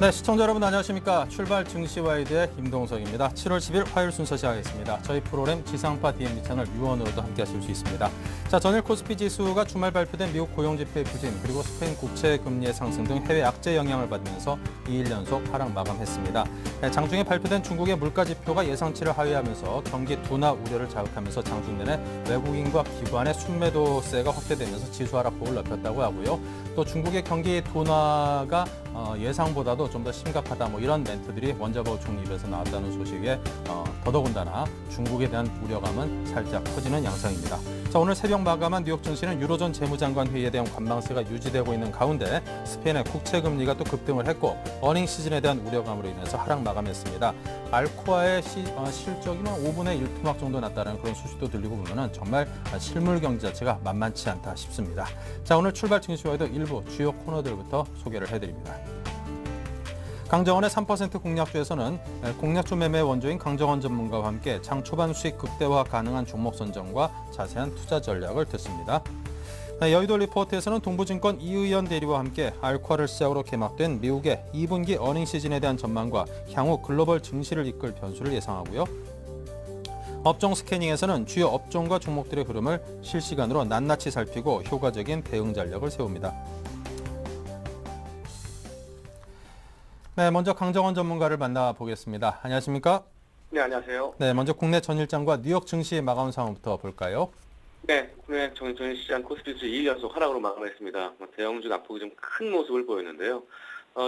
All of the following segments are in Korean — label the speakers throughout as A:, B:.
A: 네, 시청자 여러분 안녕하십니까. 출발 증시와이드의 김동석입니다. 7월 10일 화요일 순서 시작하겠습니다. 저희 프로그램 지상파 DMB 채널 유원으로도 함께 하실 수 있습니다. 자, 전일 코스피 지수가 주말 발표된 미국 고용지표의 부진, 그리고 스페인 국채 금리의 상승 등 해외 악재 영향을 받으면서 2일 연속 하락 마감했습니다. 장중에 발표된 중국의 물가 지표가 예상치를 하회하면서 경기 둔화 우려를 자극하면서 장중 내내 외국인과 기관의 순매도세가 확대되면서 지수 하락폭을 넓혔다고 하고요. 또 중국의 경기 둔화가 예상보다도 좀 더 심각하다, 이런 멘트들이 원자보 총리 입에서 나왔다는 소식에 더더군다나 중국에 대한 우려감은 살짝 커지는 양상입니다. 자, 오늘 새벽 마감한 뉴욕 증시는 유로존 재무장관 회의에 대한 관망세가 유지되고 있는 가운데 스페인의 국채 금리가 또 급등을 했고 어닝 시즌에 대한 우려감으로 인해서 하락 마감했습니다. 알코아의 실적이 5분의 1 토막 정도 났다는 그런 소식도 들리고 보면은 정말 실물 경제 자체가 만만치 않다 싶습니다. 자, 오늘 출발 증시와도 일부 주요 코너들부터 소개를 해드립니다. 강정원의 3% 공략주에서는 공략주 매매 원조인 강정원 전문가와 함께 장 초반 수익 극대화 가능한 종목 선정과 자세한 투자 전략을 듣습니다. 여의도 리포트에서는 동부증권 이의연 대리와 함께 알코아를 시작으로 개막된 미국의 2분기 어닝 시즌에 대한 전망과 향후 글로벌 증시를 이끌 변수를 예상하고요. 업종 스캐닝에서는 주요 업종과 종목들의 흐름을 실시간으로 낱낱이 살피고 효과적인 대응 전략을 세웁니다. 네, 먼저 강정원 전문가를 만나보겠습니다. 안녕하십니까?
B: 네, 안녕하세요.
A: 네, 먼저 국내 전일장과 뉴욕 증시 마감 상황부터 볼까요?
B: 네, 국내 전일시장 코스피 지수 2일 연속 하락으로 마감했습니다. 대형주 낙폭이 좀 큰 모습을 보였는데요.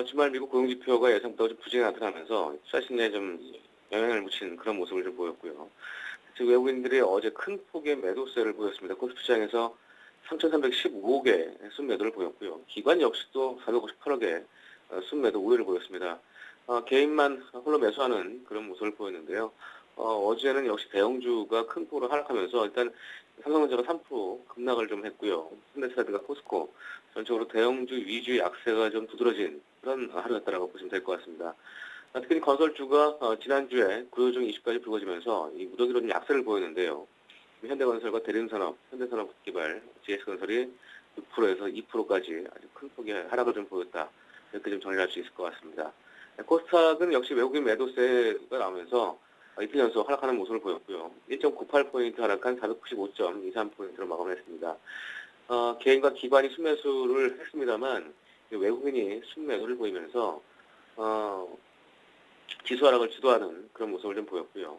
B: 주말 미국 고용지표가 예상보다 좀 부진이 나타나면서 수하신에 좀 영향을 미친 그런 모습을 좀 보였고요. 즉 외국인들이 어제 큰 폭의 매도세를 보였습니다. 코스피 시장에서 3,315억의 순매도를 보였고요. 기관 역시도 458억의 순매도 우위를 보였습니다. 개인만 홀로 매수하는 그런 모습을 보였는데요. 어제는 역시 대형주가 큰 폭으로 하락하면서 일단 삼성전자가 3% 급락을 좀 했고요. 현대차라든가 포스코 전적으로 대형주 위주의 약세가 좀 두드러진 그런 하루였다라고 보시면 될 것 같습니다. 특히 건설주가 지난주에 구조조정 이슈까지 불거지면서 이 무더기로 좀 약세를 보였는데요. 현대건설과 대림산업, 현대산업개발, GS건설이 6%에서 2%까지 아주 큰 폭의 하락을 좀 보였다. 이렇게 좀 정리할 수 있을 것 같습니다. 코스닥은 역시 외국인 매도세가 나오면서 이틀 연속 하락하는 모습을 보였고요. 1.98포인트 하락한 495.23포인트로 마감했습니다. 개인과 기관이 순매수를 했습니다만 외국인이 순매도를 보이면서 지수 하락을 주도하는 그런 모습을 좀 보였고요.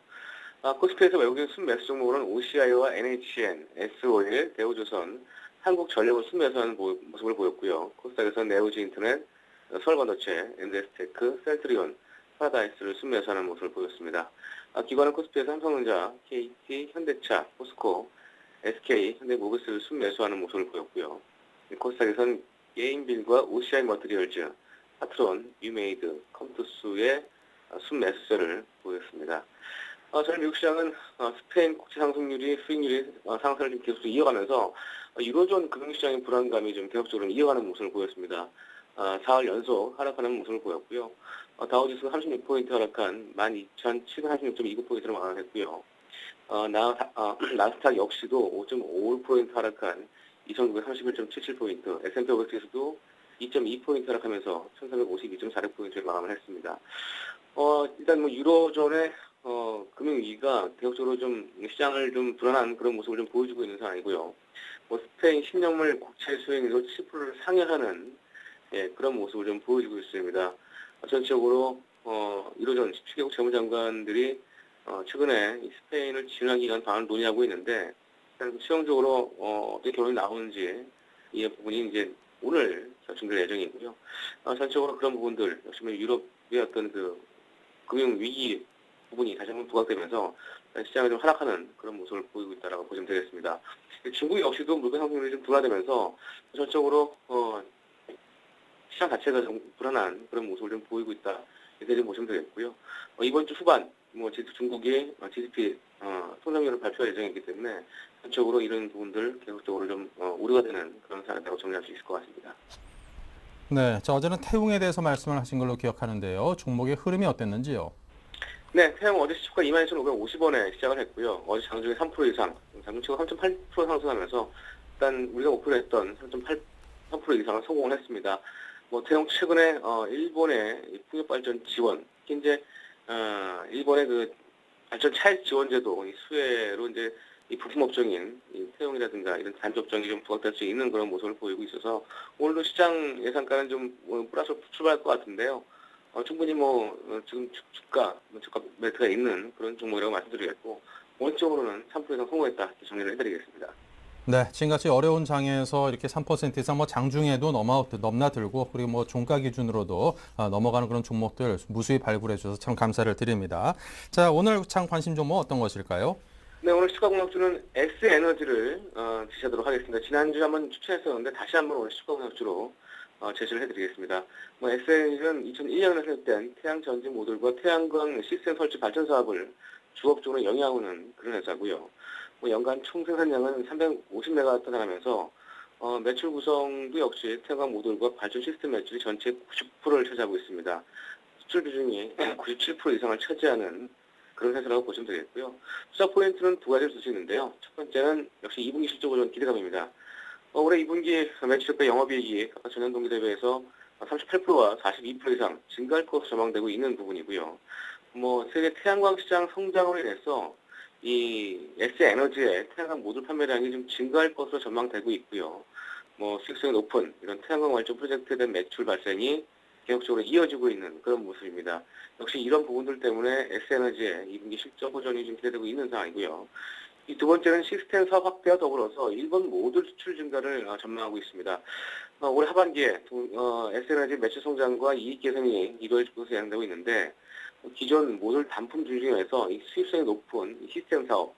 B: 코스피에서 외국인 순매수 종목으로는 OCI와 NHN, S-오일, 대우조선, 한국전력을 순매수하는 모습을 보였고요. 코스닥에서는 네오지인터넷, 서울반도체, 엔데스테크, 셀트리온, 파라다이스를 순매수하는 모습을 보였습니다. 기관은 코스피에서 삼성전자, KT, 현대차, 포스코, SK, 현대모비스를 순매수하는 모습을 보였고요. 코스닥에서는 게임빌과 OCI 머티리얼즈, 파트론, 유메이드, 컴투스의 순매수세를 보였습니다. 저는 미국 시장은 스페인 국채 상승률이 수익률이 상승을 계속 이어가면서 유로존 금융시장의 불안감이 좀 계속적으로 이어가는 모습을 보였습니다. 4월 연속 하락하는 모습을 보였고요. 다우지수 36포인트 하락한 12,736.29포인트로 마감했고요. 나스닥 역시도 5.51포인트 하락한 2,931.77포인트, S&P 500 지수도 2.2포인트 하락하면서 1,452.46포인트에 마감을 했습니다. 일단 유로존의 금융위기가 계속적으로 좀 시장을 좀 불안한 그런 모습을 좀 보여주고 있는 상황이고요. 스페인 10년물 국채 수익률도 7%를 상회하는 그런 모습을 좀 보여주고 있습니다. 전체적으로 유로존 17개국 재무장관들이 최근에 스페인을 지원하기 위한 방안을 논의하고 있는데 일단 최종적으로 어떻게 결론이 나오는지 이 부분이 이제 오늘 결정될 예정이고요. 전체적으로 그런 부분들 역시 유럽의 어떤 그 금융 위기 부분이 다시 한번 부각되면서 시장이 좀 하락하는 그런 모습을 보이고 있다라고 보시면 되겠습니다. 중국 역시도 물가 상승률이 좀 둔화되면서 전체적으로 시장 자체가 좀 불안한 그런 모습을 좀 보이고 있다. 이렇게 좀 보시면 되겠고요. 이번 주 후반, 중국이 GDP 성장률을 발표할 예정이기 때문에 전적으로 이런 부분들 계속적으로 좀 우려가 되는 그런 사안이라고 정리할 수 있을 것 같습니다.
A: 네, 어제는 태웅에 대해서 말씀을 하신 걸로 기억하는데요. 종목의 흐름이 어땠는지요?
B: 네, 태웅 어제 시초가 22,550원에 시작을 했고요. 어제 장중에 3% 이상, 장중치가 3.8% 상승하면서 일단 우리가 목표로 했던 3.8% 이상을 성공을 했습니다. 태영 최근에 일본의 이 풍력 발전 지원, 특히 이제 일본의 그 발전 차액 지원제도 이 수혜로 이제 이 부품 업종인 이 태용이라든가 이런 단지 업종이 좀 부각될 수 있는 그런 모습을 보이고 있어서 오늘도 시장 예상가는 좀 플러스로 출발할 것 같은데요. 충분히 지금 주가 매트가 있는 그런 종목이라고 말씀드리겠고 원적으로는 3% 이상 성공했다 이렇게 정리를 해드리겠습니다.
A: 네, 지금같이 어려운 장에서 이렇게 3% 이상 장중에도 넘나들고 그리고 종가 기준으로도 넘어가는 그런 종목들 무수히 발굴해 주셔서 참 감사를 드립니다. 자, 오늘 장 관심 종목 어떤 것일까요?
B: 네, 오늘 시가공약주는 S에너지를 제시하도록 하겠습니다. 지난주에 한번 추천했었는데 다시 한번 오늘 시가공약주로 제시를 해드리겠습니다. S에너지는 2001년에 설립된 태양전지 모듈과 태양광 시스템 설치 발전 사업을 주업종으로 영위하고는 그런 회사고요. 연간 총 생산량은 350메가와트 달하면서 매출 구성도 역시 태양광 모듈과 발전 시스템 매출이 전체 90%를 차지하고 있습니다. 수출 비중이 97% 이상을 차지하는 그런 회사라고 보시면 되겠고요. 투자 포인트는 두 가지를 쓸 수 있는데요. 첫 번째는 역시 2분기 실적 보전 기대감입니다. 올해 2분기 매출과 영업이익이 각각 전년 동기 대비해서 38%와 42% 이상 증가할 것으로 전망되고 있는 부분이고요. 세계 태양광 시장 성장으로 인해서 이 S에너지의 태양광 모듈 판매량이 좀 증가할 것으로 전망되고 있고요. 수익성이 높은 이런 태양광 발전 프로젝트에 대한 매출 발생이 계속적으로 이어지고 있는 그런 모습입니다. 역시 이런 부분들 때문에 S에너지의 2분기 실적 호전이 좀 기대되고 있는 상황이고요. 이 두 번째는 시스템 사업 확대와 더불어서 일본 모듈 수출 증가를 전망하고 있습니다. 올해 하반기에 S에너지 매출 성장과 이익 개선이 이루어질 것으로 예상되고 있는데 기존 모듈 단품 중심에서 이 수익성이 높은 시스템 사업,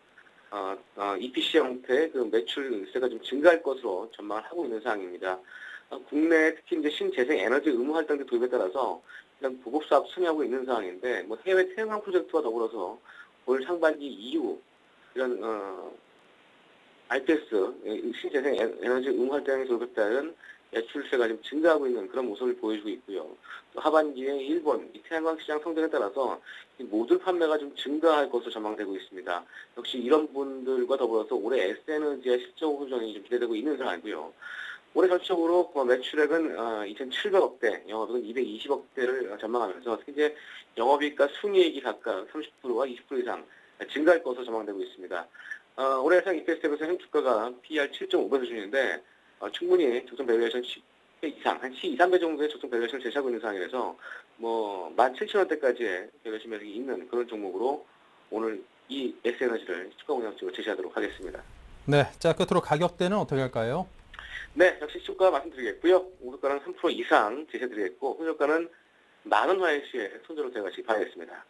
B: EPC 형태의 그 매출세가 좀 증가할 것으로 전망을 하고 있는 상황입니다. 국내 특히 이제 신재생 에너지 의무 활동 도입에 따라서 일단 보급 사업 참여하고 있는 상황인데 해외 태양광 프로젝트와 더불어서 올 상반기 이후 이런 IPS 신재생 에너지 의무 활동에 도입에 따른 매출세가 좀 증가하고 있는 그런 모습을 보여주고 있고요. 또 하반기에 일본 태양광 시장 성장에 따라서 이 모듈 판매가 좀 증가할 것으로 전망되고 있습니다. 역시 이런 부분들과 더불어서 올해 S에너지의 실적 호전이 좀 기대되고 있는 상황이고요. 올해 전체적으로 매출액은 2,700억대, 영업이익은 220억대를 전망하면서 특히 이제 영업이익과 순이익이 각각 30%와 20% 이상 증가할 것으로 전망되고 있습니다. 올해 예상 EPS 대비해서 현 주가가 PER 7.5배 수준인데 충분히 적정 밸류에이션 10배 이상, 한 2~3배 정도의 적정 밸류에이션을 제시하고 있는 상황이라서 17,000원대까지의 밸류에이션 매력이 있는 그런 종목으로 오늘 이 S에너지를 추가 공략적으로 제시하도록 하겠습니다.
A: 네, 자 끝으로 가격대는 어떻게 할까요?
B: 네, 역시 시초가 말씀드리겠고요. 우저가는 3% 이상 제시해드리겠고 손절가는 만원 하의 시에 손절로 들어가시기 바라겠습니다.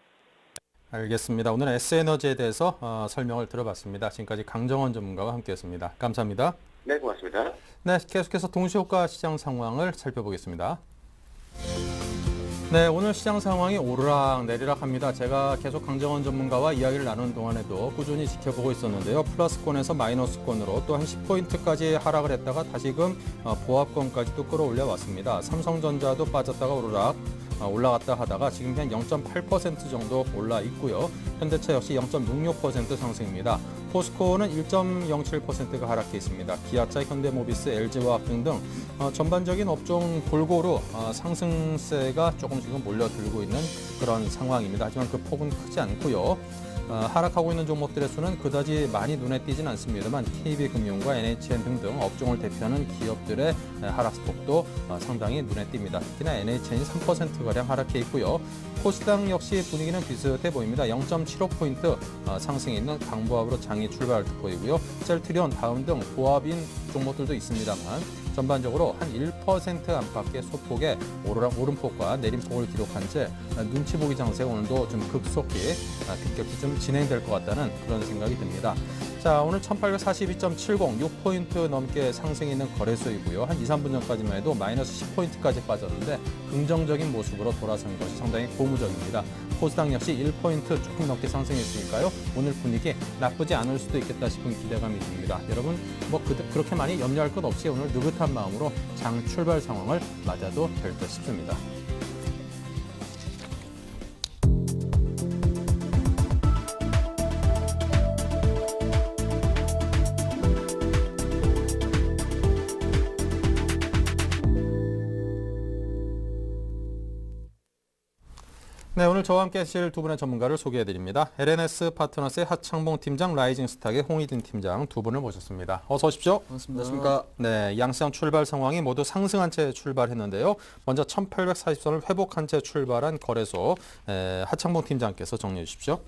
A: 알겠습니다. 오늘 S에너지에 대해서 설명을 들어봤습니다. 지금까지 강정원 전문가와 함께했습니다. 감사합니다.
B: 네, 고맙습니다.
A: 네, 계속해서 동시효과 시장 상황을 살펴보겠습니다. 네, 오늘 시장 상황이 오르락 내리락 합니다. 제가 계속 강정원 전문가와 이야기를 나누는 동안에도 꾸준히 지켜보고 있었는데요. 플러스권에서 마이너스권으로 또 한 10포인트까지 하락을 했다가 다시금 보합권까지 또 끌어올려 왔습니다. 삼성전자도 빠졌다가 오르락 올라갔다 하다가 지금 한 0.8% 정도 올라 있고요. 현대차 역시 0.66% 상승입니다. 포스코는 1.07%가 하락해 있습니다. 기아차, 현대모비스, LG화학 등등 전반적인 업종 골고루 상승세가 조금씩은 몰려들고 있는 그런 상황입니다. 하지만 그 폭은 크지 않고요. 하락하고 있는 종목들의 수는 그다지 많이 눈에 띄진 않습니다만 KB금융과 NHN 등등 업종을 대표하는 기업들의 하락폭도 상당히 눈에 띕니다. 특히나 NHN이 3%가량 하락해 있고요. 코스닥 역시 분위기는 비슷해 보입니다. 0.75포인트 상승이 있는 강보합으로 장이 출발할 듯 보이고요. 셀트리온, 다음 등 보합인 종목들도 있습니다만 전반적으로 한 1% 안팎의 소폭의 오름폭과 내림폭을 기록한 채 눈치 보기 장세가 오늘도 좀 급속히 급격히 좀 진행될 것 같다는 그런 생각이 듭니다. 자, 오늘 1842.70, 6포인트 넘게 상승이 있는 거래소이고요. 한 2~3분 전까지만 해도 마이너스 10포인트까지 빠졌는데 긍정적인 모습으로 돌아선 것이 상당히 고무적입니다. 코스닥 역시 1포인트 조금 넘게 상승했으니까요. 오늘 분위기 나쁘지 않을 수도 있겠다 싶은 기대감이 듭니다. 여러분 그렇게 많이 염려할 것 없이 오늘 느긋한 마음으로 장 출발 상황을 맞아도 될 듯 싶습니다. 네, 오늘 저와 함께 하실 두 분의 전문가를 소개해드립니다. LNS 파트너스의 하창봉 팀장, 라이징스탁의 홍희진 팀장 두 분을 모셨습니다. 어서 오십시오.
C: 반갑습니다.
A: 네, 양시장 출발 상황이 모두 상승한 채 출발했는데요. 먼저 1840선을 회복한 채 출발한 거래소 하창봉 팀장께서 정리해 주십시오.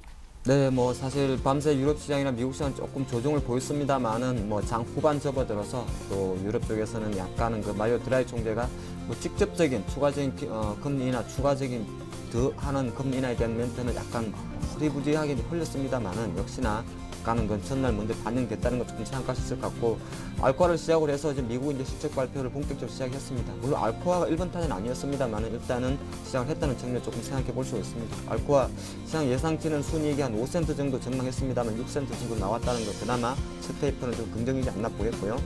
C: 네, 뭐 사실 밤새 유럽 시장이나 미국 시장 조금 조정을 보였습니다만은 뭐 장 후반 접어들어서 또 유럽 쪽에서는 약간은 그 마리오 드라이 총재가 뭐 직접적인 추가적인 금리나 추가적인 더 하는 금리 인하에 대한 멘트는 약간 흐리부지하게 흘렸습니다만은 역시나 약간은 그 전날 먼저 반영됐다는 것 조금 생각할 수 있을 것 같고, 알코아를 시작으로 해서 이제 미국이 이제 실적 발표를 본격적으로 시작했습니다. 물론 알코아가 1번 타는 아니었습니다만은 일단은 시작을 했다는 측면 조금 생각해 볼 수 있습니다. 알코아 시장 예상치는 순이익이 한 5센트 정도 전망했습니다만 6센트 정도 나왔다는 것, 그나마 첫 테이프는 좀 긍정이지 않나 보였고요.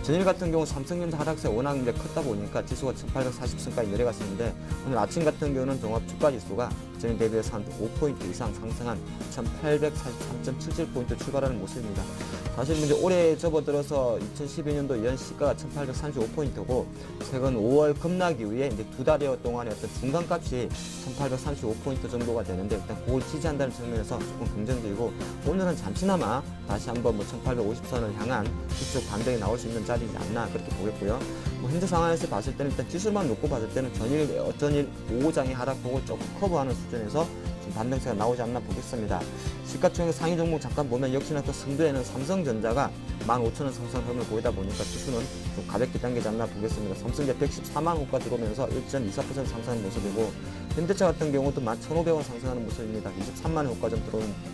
C: 전일 같은 경우 삼성전자 하락세 워낙 이제 컸다 보니까 지수가 1840선까지 내려갔었는데, 오늘 아침 같은 경우는 종합 주가 지수가 전일 대비해서 한 5포인트 이상 상승한 1843.77포인트 출발하는 모습입니다. 사실 이제 올해 접어들어서 2012년도 연 시가가 1835포인트고 최근 5월 급락 이후에 이제 두 달여 동안의 어떤 중간값이 1835포인트 정도가 되는데, 일단 그걸 지지한다는 측면에서 조금 긍정적이고, 오늘은 잠시나마 다시 한번 뭐 1850선을 향한 기축 반등이 나올 수 있는 자리이지 않나 그렇게 보겠고요. 뭐 현재 상황에서 봤을 때는 일단 지수만 놓고 봤을 때는 전일 오후장의 하락폭을 조금 커버하는 수준에서 좀 반등세가 나오지 않나 보겠습니다. 시가총액 상위 종목 잠깐 보면 역시나 또 선두에는 삼성전자가 15,000원 상승 흐름을 보이다 보니까 지수는 좀 가볍게 당기지 않나 보겠습니다. 삼성전자 114만 호가 들어오면서 1.24% 상승하는 모습이고, 현대차 같은 경우도 11,500원 상승하는 모습입니다. 23만 호가 좀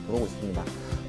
C: 들어오고 있습니다.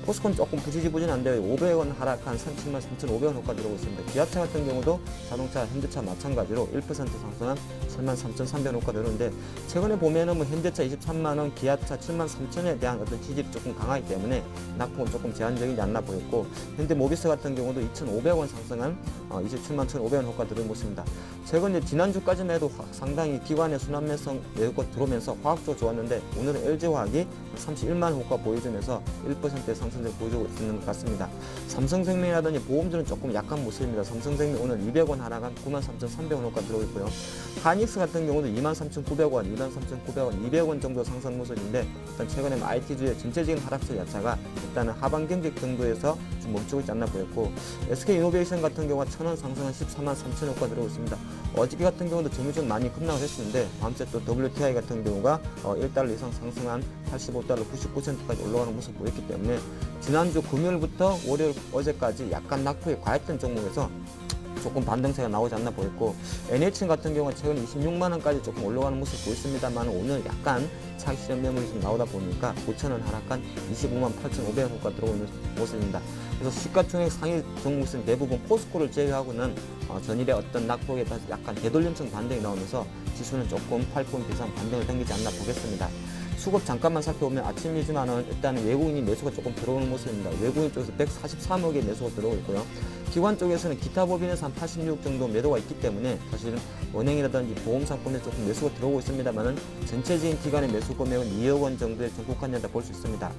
C: 포스코는 조금 부지지부진한데 500원 하락한 73,500원 호가 들어오고 있습니다. 기아차 같은 경우도 자동차, 현대차 마찬가지로 1% 상승한 73,300원 호가 들어오는데, 최근에 보면은 뭐 현대차 23만원, 기아차 73,000원에 대한 어떤 지지율이 조금 강하기 때문에 낙폭은 조금 제한적이지 않나 보였고, 현대모비스 같은 경우도 2,500원 상승한 271,500원 호가 들어온 모습입니다. 최근 지난주까지만 해도 상당히 기관의 순환매성 내역과 들어오면서 화학적으로 좋았는데, 오늘은 LG화학이 31만 호가 보여주면서 1%의 상승을 보여주고 있는 것 같습니다. 삼성생명이라든지 보험주는 조금 약한 모습입니다. 삼성생명 오늘 200원 하락한 93,300원 호가 들어오고 있고요. 하닉스 같은 경우도 23,900원, 23,900원, 200원 정도 상승 모습인데, 일단 최근에 IT주의 전체적인 하락세 자체가 일단은 하반 경직 정도에서 좀 멈추고 있지 않나 보였고, SK이노베이션 같은 경우가 1,000원 상승한 14만 3천 호가 들어오고 있습니다. 어저께 같은 경우도 점유율 많이 급락을 했었는데, 밤새 또 WTI 같은 경우가 1달러 이상 상승한 85달러 99센트까지 올라가는 모습을 보였기 때문에, 지난주 금요일부터 월요일 어제까지 약간 낙폭이 과했던 종목에서 조금 반등세가 나오지 않나 보였고, NH 같은 경우는 최근 26만원까지 조금 올라가는 모습 보였습니다만 오늘 약간 차익 실현 매물이 좀 나오다 보니까 5천원 하락한 25만 8,500원 호가 들어오는 모습입니다. 그래서 시가총액 상위 종목은 대부분 포스코를 제외하고는 전일의 어떤 낙폭에 다시 약간 되돌림성 반등이 나오면서 지수는 조금 8포인트 이상 반등을 당기지 않나 보겠습니다. 수급 잠깐만 살펴보면 아침이지만은 일단은 외국인이 매수가 조금 들어오는 모습입니다. 외국인 쪽에서 143억의 매수가 들어오고 있고요. 기관 쪽에서는 기타 법인에서 한 86 정도 매도가 있기 때문에 사실은 은행이라든지 보험 상품에 조금 매수가 들어오고 있습니다만은 전체적인 기관의 매수 금액은 2억 원 정도에 좀 국한된다 볼 수 있습니다.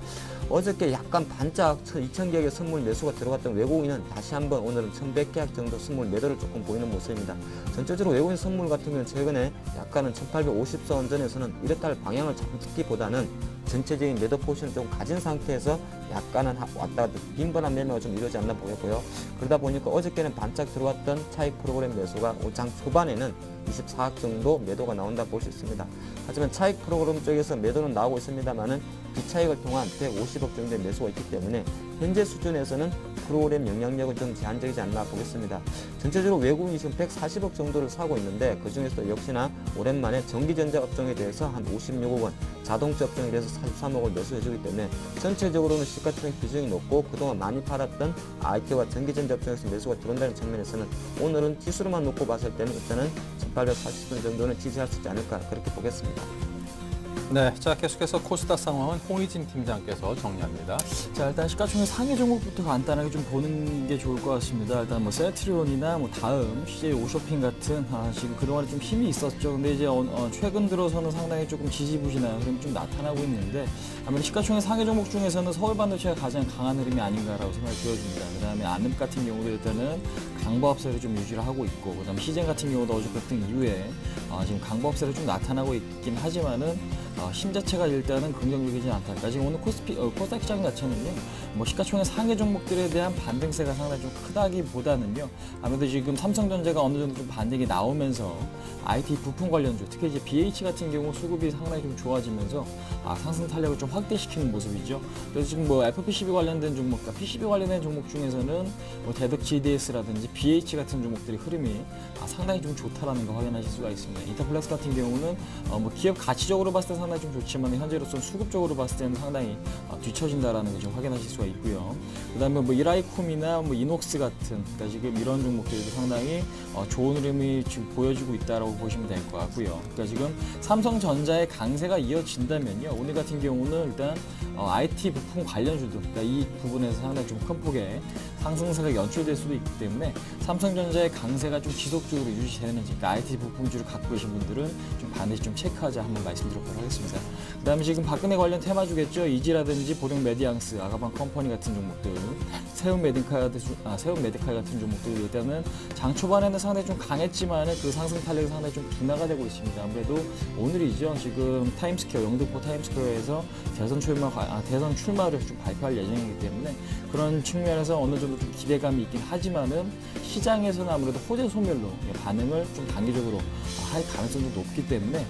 C: 어저께 약간 반짝 2,000개의 선물 매수가 들어갔던 외국인은 다시 한번 오늘은 1,100계약 정도 선물 매도를 조금 보이는 모습입니다. 전체적으로 외국인 선물 같은 경우는 최근에 약간은 1,850선 전에서는 이렇다 할 방향을 잡기보다는 전체적인 매도 포지션을 좀 가진 상태에서 약간은 왔다 갔다 빈번한 매매가 좀 이루어지지 않나 보였고요. 그러다 보니까 어저께는 반짝 들어왔던 차익 프로그램 매수가 장 초반에는 24억 정도 매도가 나온다 볼 수 있습니다. 하지만 차익 프로그램 쪽에서 매도는 나오고 있습니다만은 비차익을 통한 150억 정도의 매수가 있기 때문에 현재 수준에서는 프로그램 영향력은 좀 제한적이지 않나 보겠습니다. 전체적으로 외국인이 지금 140억 정도를 사고 있는데, 그 중에서도 역시나 오랜만에 전기전자 업종에 대해서 한 56억 원, 자동차 업종에 대해서 43억을 매수해주기 때문에 전체적으로는 시가총액 비중이 높고 그동안 많이 팔았던 IT와 전기전자 업종에서 매수가 들어온다는 측면에서는 오늘은 지수로만 놓고 봤을 때는 일단은 1840선 정도는 지지할 수 있지 않을까 그렇게 보겠습니다.
A: 네, 자 계속해서 코스닥 상황은 홍희진 팀장께서 정리합니다.
D: 자, 일단 시가총액 상위 종목부터 간단하게 좀 보는 게 좋을 것 같습니다. 일단 뭐 셀트리온이나 뭐 다음, CJ 오쇼핑 같은 지금 그동안에 좀 힘이 있었죠. 근데 이제 최근 들어서는 상당히 조금 지지부진한 흐름이 좀 나타나고 있는데, 아무래도 시가총액 상위 종목 중에서는 서울반도체가 가장 강한 흐름이 아닌가라고 생각이 들어집니다. 그다음에 안읍 같은 경우도 일단은 강보합세를 좀 유지를 하고 있고, 그다음에 시젠 같은 경우도 어제 급등 이후에 지금 강보합세로 좀 나타나고 있긴 하지만은 힘 자체가 일단은 긍정적이지 않다. 그러니까 지금 오늘 코스닥 시장 자체는요, 뭐 시가총액 상위 종목들에 대한 반등세가 상당히 좀 크다기보다는요, 아무래도 지금 삼성전자가 어느 정도 좀 반등이 나오면서 IT 부품 관련주, 특히 이제 BH 같은 경우 수급이 상당히 좀 좋아지면서 상승 탄력을 좀 확대시키는 모습이죠. 그래서 지금 뭐 FPCB 관련된 종목, 그러니까 PCB 관련된 종목 중에서는 뭐 대덕 GDS라든지 BH 같은 종목들의 흐름이 상당히 좀 좋다라는 거 확인하실 수가 있습니다. 인터플렉스 같은 경우는 뭐 기업 가치적으로 봤을 때 상당히 좀 좋지만 현재로서는 수급적으로 봤을 때는 상당히 뒤처진다라는 거 좀 확인하실 수가 있고요. 그다음에 뭐 이라이콤이나 뭐 이녹스 같은, 그러니까 지금 이런 종목들도 상당히 좋은 흐름이 지금 보여지고 있다라고 보시면 될 것 같고요. 그러니까 지금 삼성전자의 강세가 이어진다면요, 오늘 같은 경우는 일단 IT 부품 관련주들, 그러니까 이 부분에서 상당히 좀 큰 폭의 상승세가 연출될 수도 있기 때문에 삼성전자의 강세가 좀 지속적으로 유지되는지, 그러니까 IT 부품주를 갖고 계신 분들은 좀 반드시 좀 체크하자 한번 말씀드리도록 하겠습니다. 그다음에 지금 박근혜 관련 테마주겠죠. 이지라든지 보령 메디앙스, 아가방 컴퍼니 같은 종목들, 세움 메디칼 같은 종목들 일단은 장 초반에는 상당히 좀 강했지만 그 상승 탄력이 상당히 좀 둔화가 되고 있습니다. 아무래도 오늘이죠. 지금 타임스퀘어, 영등포 타임스퀘어에서 대선 출마를 좀 발표할 예정이기 때문에 그런 측면에서 어느 정도 좀 기대감이 있긴 하지만은 시장에서는 아무래도 호재 소멸로 반응을 좀 단기적으로 할 가능성이 높기 때문에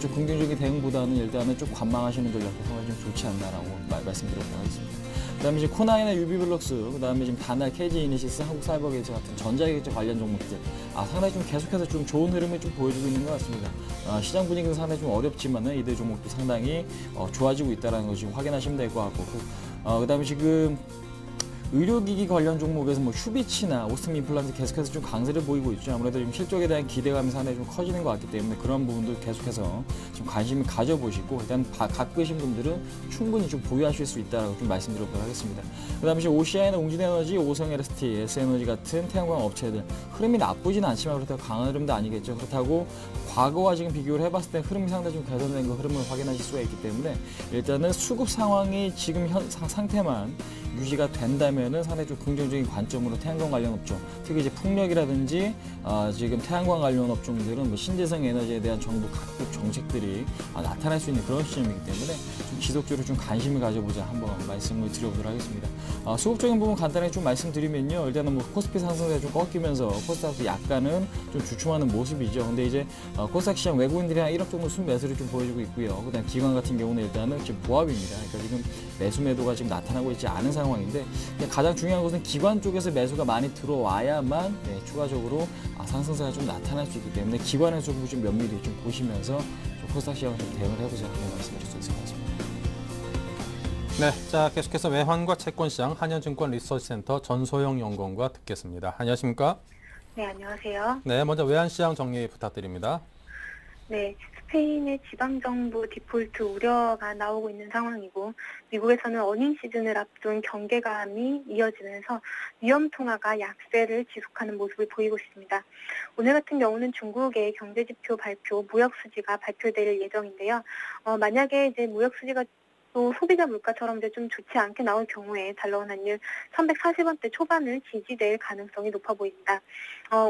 D: 좀 긍정적인 대응보다는 일단은 좀 관망하시는 전략이 상당히 좀 좋지 않나라고 말씀드리도록 하겠습니다. 그다음에 이제 코나이나 유비블럭스, 그다음에 지금 다날, KG 이니시스, 한국사이버게이트 같은 전자기기 관련 종목들 상당히 좀 계속해서 좀 좋은 흐름을 좀 보여주고 있는 것 같습니다. 시장 분위기는 상당히 좀 어렵지만은 이들 종목도 상당히 좋아지고 있다는 거 지금 확인하시면 될 것 같고, 그다음에 지금 의료기기 관련 종목에서 뭐 휴비치나 오스템 임플란트 계속해서 좀 강세를 보이고 있죠. 아무래도 좀 실적에 대한 기대감이 상당히 좀 커지는 것 같기 때문에 그런 부분도 계속해서 좀 관심을 가져보시고, 일단 갖고 계신 분들은 충분히 좀 보유하실 수 있다라고 좀 말씀드리도록 하겠습니다. 그다음에 OCI나 웅진에너지, 오성 LST, S에너지 같은 태양광 업체들 흐름이 나쁘진 않지만 그렇다고 강한 흐름도 아니겠죠. 그렇다고 과거와 지금 비교를 해봤을 때 흐름이 상당히 좀 개선된 그 흐름을 확인하실 수가 있기 때문에 일단은 수급 상황이 지금 상태만 유지가 된다면은 상당히 좀 긍정적인 관점으로 태양광 관련 업종, 특히 이제 풍력이라든지 지금 태양광 관련 업종들은 뭐 신재생 에너지에 대한 정부 각국 정책들이 나타날 수 있는 그런 시점이기 때문에 좀 지속적으로 좀 관심을 가져보자 한번 말씀을 드려보도록 하겠습니다. 수급적인 부분 간단하게 좀 말씀드리면요, 일단은 뭐 코스피 상승세가 좀 꺾이면서 코스닥도 약간은 좀 주춤하는 모습이죠. 근데 이제 코스닥 시장 외국인들이 한 1억 정도 순매수를 좀 보여주고 있고요. 그다음 기관 같은 경우는 일단은 지금 보합입니다. 그러니까 지금 매수 매도가 지금 나타나고 있지 않은 상황인데 가장 중요한 것은 기관 쪽에서 매수가 많이 들어와야만 추가적으로 상승세가 좀 나타날 수 있기 때문에 기관에서 좀 면밀히 좀 보시면서 좀 코스닥 시장을 좀 대응을 해보자 하는 말씀을 드릴 수 있을 것 같습니다.
A: 네, 자 계속해서 외환과 채권시장 한현증권 리서치센터 전소영 연구원과 듣겠습니다. 안녕하십니까?
E: 네, 안녕하세요.
A: 네, 먼저 외환시장 정리 부탁드립니다.
E: 네, 스페인의 지방정부 디폴트 우려가 나오고 있는 상황이고, 미국에서는 어닝 시즌을 앞둔 경계감이 이어지면서 위험 통화가 약세를 지속하는 모습을 보이고 있습니다. 오늘 같은 경우는 중국의 경제지표 발표, 무역수지가 발표될 예정인데요. 만약에 이제 무역수지가 또 소비자 물가처럼 이제 좀 좋지 않게 나올 경우에 달러 환율 1140원대 초반을 지지될 가능성이 높아 보입니다.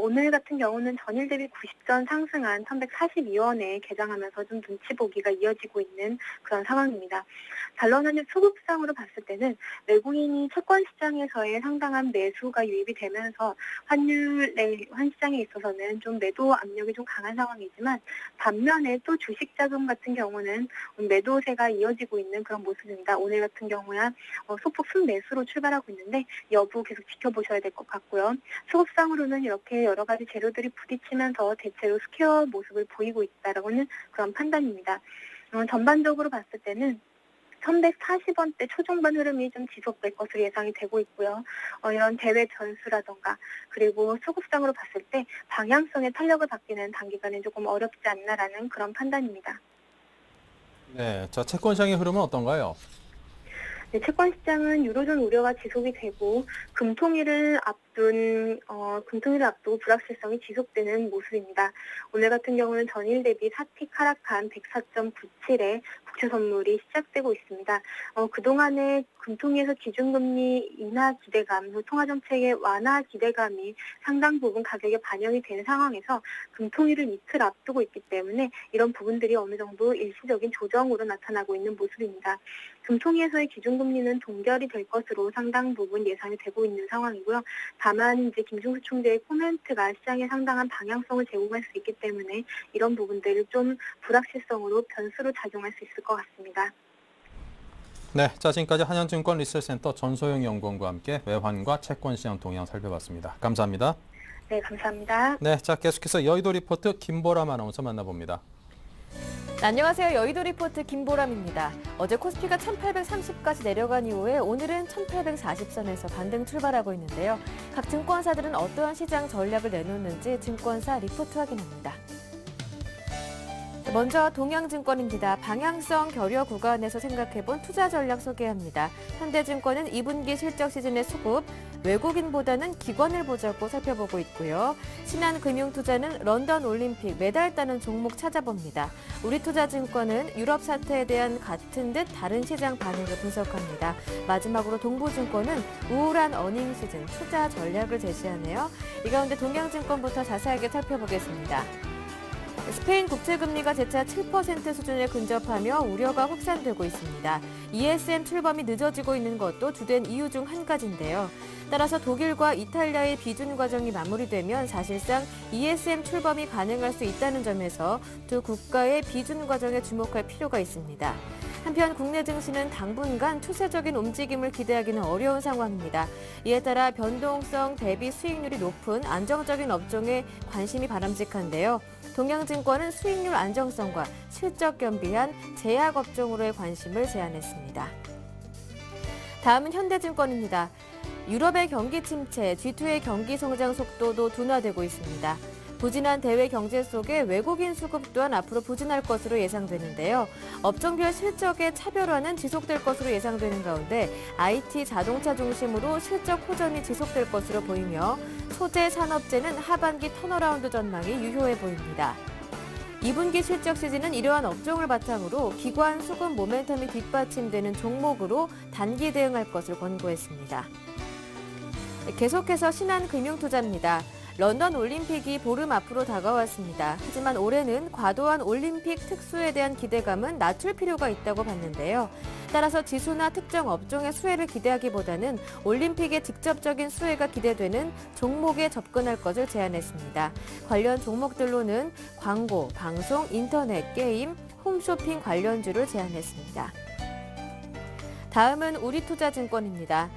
E: 오늘 같은 경우는 전일 대비 90전 상승한 1142원에 개장하면서 좀 눈치 보기가 이어지고 있는 그런 상황입니다. 달러 환율 수급상으로 봤을 때는 외국인이 채권 시장에서의 상당한 매수가 유입이 되면서 환 시장에 있어서는 좀 매도 압력이 좀 강한 상황이지만, 반면에 또 주식 자금 같은 경우는 매도세가 이어지고 있는 그런 모습입니다. 오늘 같은 경우야 소폭 순매수로 출발하고 있는데 여부 계속 지켜보셔야 될 것 같고요. 수급상으로는 이렇게 여러 가지 재료들이 부딪히면서 대체로 스퀘어 모습을 보이고 있다라고는 그런 판단입니다. 전반적으로 봤을 때는 1140원대 초중반 흐름이 좀 지속될 것으로 예상이 되고 있고요. 이런 대외 변수라던가 그리고 수급상으로 봤을 때 방향성의 탄력을 받기는 단기간에 조금 어렵지 않나라는 그런 판단입니다.
A: 네, 자 채권시장의 흐름은 어떤가요?
E: 네, 채권 시장은 유로존 우려가 지속이 되고 금통일을 앞두고 불확실성이 지속되는 모습입니다. 오늘 같은 경우는 전일 대비 4틱 하락한 104.97에 국채 선물이 시작되고 있습니다. 그동안에 금통위에서 기준금리 인하 기대감, 통화정책의 완화 기대감이 상당 부분 가격에 반영이 된 상황에서 금통위를 이틀 앞두고 있기 때문에 이런 부분들이 어느 정도 일시적인 조정으로 나타나고 있는 모습입니다. 금통위에서의 기준금리는 동결이 될 것으로 상당 부분 예상이 되고 있는 상황이고요. 다만 이제 김중수 총재의 코멘트가 시장에 상당한 방향성을 제공할 수 있기 때문에 이런 부분들을 좀 불확실성으로 변수로 작용할 수 있을 것 같습니다.
A: 네, 자 지금까지 한현증권 리서치센터 전소영 연구원과 함께 외환과 채권 시장 동향 살펴봤습니다. 감사합니다.
E: 네, 감사합니다.
A: 네, 자 계속해서 여의도 리포트 김보람 아나운서 만나봅니다.
F: 안녕하세요. 여의도 리포트 김보람입니다. 어제 코스피가 1830까지 내려간 이후에 오늘은 1840선에서 반등 출발하고 있는데요. 각 증권사들은 어떠한 시장 전략을 내놓는지 증권사 리포트 확인합니다. 먼저 동양증권입니다. 방향성 결여 구간에서 생각해본 투자 전략 소개합니다. 현대증권은 2분기 실적 시즌의 수급, 외국인보다는 기관을 보자고 살펴보고 있고요. 신한금융투자는 런던 올림픽 메달 따는 종목 찾아봅니다. 우리투자증권은 유럽 사태에 대한 같은 듯 다른 시장 반응을 분석합니다. 마지막으로 동부증권은 우울한 어닝 시즌 투자 전략을 제시하네요. 이 가운데 동양증권부터 자세하게 살펴보겠습니다. 스페인 국채금리가 재차 7% 수준에 근접하며 우려가 확산되고 있습니다. ESM 출범이 늦어지고 있는 것도 주된 이유 중 한 가지인데요. 따라서 독일과 이탈리아의 비준 과정이 마무리되면 사실상 ESM 출범이 가능할 수 있다는 점에서 두 국가의 비준 과정에 주목할 필요가 있습니다. 한편 국내 증시는 당분간 추세적인 움직임을 기대하기는 어려운 상황입니다. 이에 따라 변동성 대비 수익률이 높은 안정적인 업종에 관심이 바람직한데요. 동양증권은 수익률 안정성과 실적 겸비한 제약 업종으로의 관심을 제안했습니다. 다음은 현대증권입니다. 유럽의 경기 침체, G2의 경기 성장 속도도 둔화되고 있습니다. 부진한 대외 경제 속에 외국인 수급 또한 앞으로 부진할 것으로 예상되는데요. 업종별 실적의 차별화는 지속될 것으로 예상되는 가운데 IT, 자동차 중심으로 실적 호전이 지속될 것으로 보이며 소재, 산업재는 하반기 턴어라운드 전망이 유효해 보입니다. 2분기 실적 시즌은 이러한 업종을 바탕으로 기관 수급 모멘텀이 뒷받침되는 종목으로 단기 대응할 것을 권고했습니다. 계속해서 신한금융투자입니다. 런던 올림픽이 보름 앞으로 다가왔습니다. 하지만 올해는 과도한 올림픽 특수에 대한 기대감은 낮출 필요가 있다고 봤는데요. 따라서 지수나 특정 업종의 수혜를 기대하기보다는 올림픽의 직접적인 수혜가 기대되는 종목에 접근할 것을 제안했습니다. 관련 종목들로는 광고, 방송, 인터넷, 게임, 홈쇼핑 관련주를 제안했습니다. 다음은 우리투자증권입니다.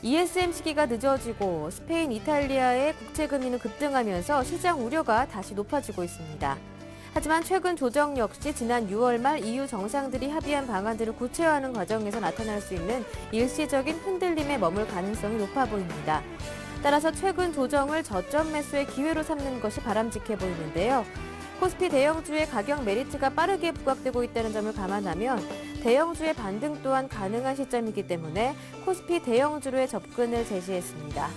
F: ESM 시기가 늦어지고 스페인, 이탈리아의 국채 금리는 급등하면서 시장 우려가 다시 높아지고 있습니다. 하지만 최근 조정 역시 지난 6월 말 EU 정상들이 합의한 방안들을 구체화하는 과정에서 나타날 수 있는 일시적인 흔들림에 머물 가능성이 높아 보입니다. 따라서 최근 조정을 저점 매수의 기회로 삼는 것이 바람직해 보이는데요. 코스피 대형주의 가격 메리트가 빠르게 부각되고 있다는 점을 감안하면 대형주의 반등 또한 가능한 시점이기 때문에 코스피 대형주로의 접근을 제시했습니다.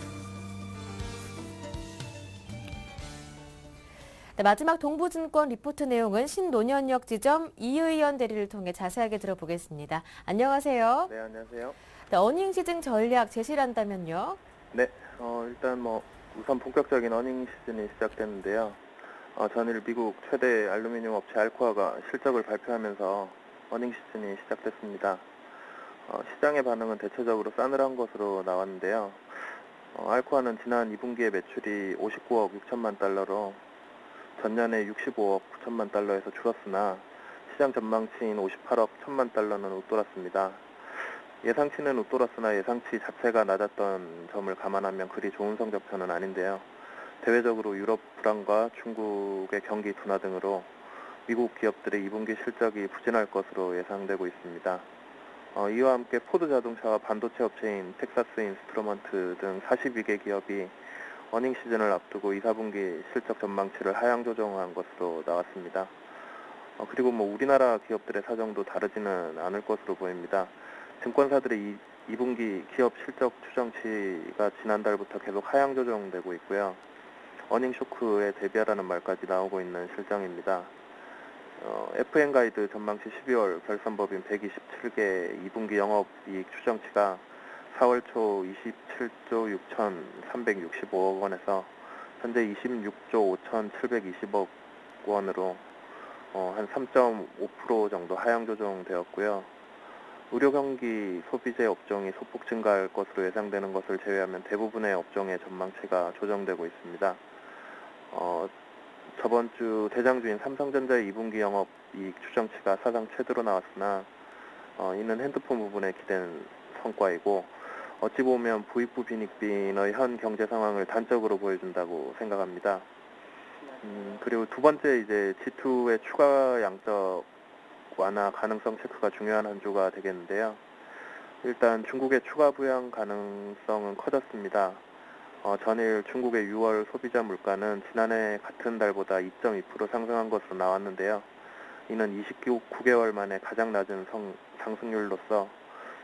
F: 네, 마지막 동부증권 리포트 내용은 신논현역 지점 이의연 대리를 통해 자세하게 들어보겠습니다. 안녕하세요.
G: 네, 안녕하세요.
F: 네, 어닝 시즌 전략 제시를 한다면요?
G: 네, 일단 우선 본격적인 어닝 시즌이 시작됐는데요. 전일 미국 최대 알루미늄 업체 알코아가 실적을 발표하면서 어닝 시즌이 시작됐습니다. 시장의 반응은 대체적으로 싸늘한 것으로 나왔는데요. 알코아는 지난 2분기에 매출이 59억 6천만 달러로 전년에 65억 9천만 달러에서 줄었으나 시장 전망치인 58억 1천만 달러는 웃돌았습니다. 예상치는 웃돌았으나 예상치 자체가 낮았던 점을 감안하면 그리 좋은 성적표는 아닌데요. 대외적으로 유럽 불황과 중국의 경기 둔화 등으로 미국 기업들의 2분기 실적이 부진할 것으로 예상되고 있습니다. 이와 함께 포드 자동차와 반도체 업체인 텍사스 인스트루먼트 등 42개 기업이 어닝 시즌을 앞두고 2, 4분기 실적 전망치를 하향 조정한 것으로 나왔습니다. 그리고 우리나라 기업들의 사정도 다르지는 않을 것으로 보입니다. 증권사들의 2분기 기업 실적 추정치가 지난달부터 계속 하향 조정되고 있고요. 어닝 쇼크에 대비하라는 말까지 나오고 있는 실정입니다. FN 가이드 전망치 12월 결산법인 127개 2분기 영업이익 추정치가 4월 초 27조 6,365억 원에서 현재 26조 5,720억 원으로 한 3.5% 정도 하향 조정되었고요. 의료 경기 소비재 업종이 소폭 증가할 것으로 예상되는 것을 제외하면 대부분의 업종의 전망치가 조정되고 있습니다. 저번 주 대장주인 삼성전자의 2분기 영업이익 추정치가 사상 최대로 나왔으나 이는 핸드폰 부분에 기댄 성과이고 어찌 보면 부익부 빈익빈의 현 경제 상황을 단적으로 보여준다고 생각합니다. 그리고 두 번째 이제 G2의 추가 양적 완화 가능성 체크가 중요한 한 주가 되겠는데요. 일단 중국의 추가 부양 가능성은 커졌습니다. 전일 중국의 6월 소비자 물가는 지난해 같은 달보다 2.2% 상승한 것으로 나왔는데요. 이는 29개월 만에 가장 낮은 상승률로서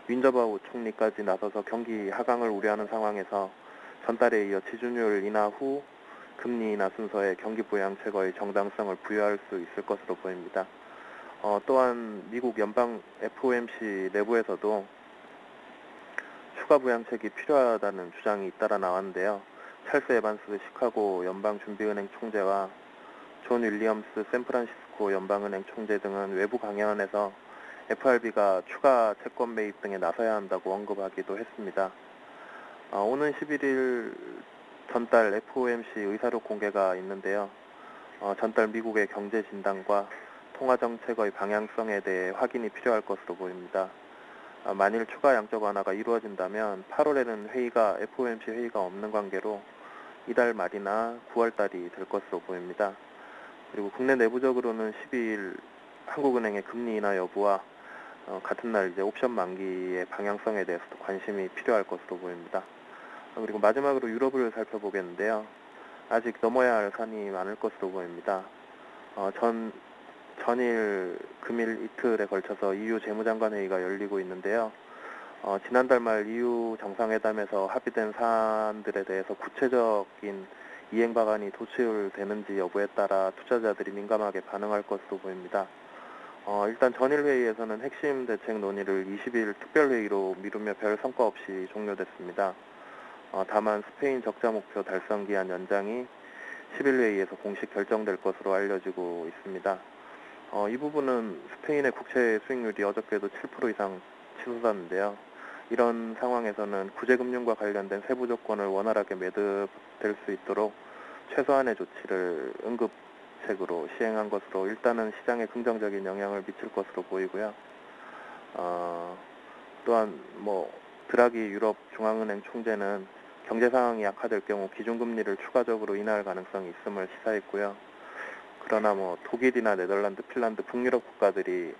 G: 윈저바우 총리까지 나서서 경기 하강을 우려하는 상황에서 전달에 이어 지준율 인하 후 금리 인하 순서에 경기 부양 제거의 정당성을 부여할 수 있을 것으로 보입니다. 또한 미국 연방 FOMC 내부에서도 추가 부양책이 필요하다는 주장이 잇따라 나왔는데요. 찰스 에반스 시카고 연방준비은행 총재와 존 윌리엄스 샌프란시스코 연방은행 총재 등은 외부 강연에서 FRB가 추가 채권 매입 등에 나서야 한다고 언급하기도 했습니다. 오는 11일 전달 FOMC 의사록 공개가 있는데요. 전달 미국의 경제 진단과 통화정책의 방향성에 대해 확인이 필요할 것으로 보입니다. 만일 추가 양적 완화가 이루어진다면 8월에는 FOMC 회의가 없는 관계로 이달 말이나 9월 달이 될 것으로 보입니다. 그리고 국내 내부적으로는 12일 한국은행의 금리 인하 여부와 같은 날 이제 옵션 만기의 방향성에 대해서도 관심이 필요할 것으로 보입니다. 그리고 마지막으로 유럽을 살펴보겠는데요. 아직 넘어야 할 산이 많을 것으로 보입니다. 전일 금일 이틀에 걸쳐서 EU 재무장관 회의가 열리고 있는데요. 지난달 말 EU 정상회담에서 합의된 사안들에 대해서 구체적인 이행 방안이 도출되는지 여부에 따라 투자자들이 민감하게 반응할 것으로 보입니다. 일단 전일 회의에서는 핵심 대책 논의를 20일 특별회의로 미루며 별 성과 없이 종료됐습니다. 다만 스페인 적자 목표 달성 기한 연장이 10일 회의에서 공식 결정될 것으로 알려지고 있습니다. 이 부분은 스페인의 국채 수익률이 어저께도 7% 이상 치솟았는데요. 이런 상황에서는 구제금융과 관련된 세부 조건을 원활하게 매듭될 수 있도록 최소한의 조치를 응급책으로 시행한 것으로 일단은 시장에 긍정적인 영향을 미칠 것으로 보이고요. 또한 드라기 유럽 중앙은행 총재는 경제 상황이 악화될 경우 기준금리를 추가적으로 인하할 가능성이 있음을 시사했고요. 그러나 독일이나 네덜란드, 핀란드, 북유럽 국가들이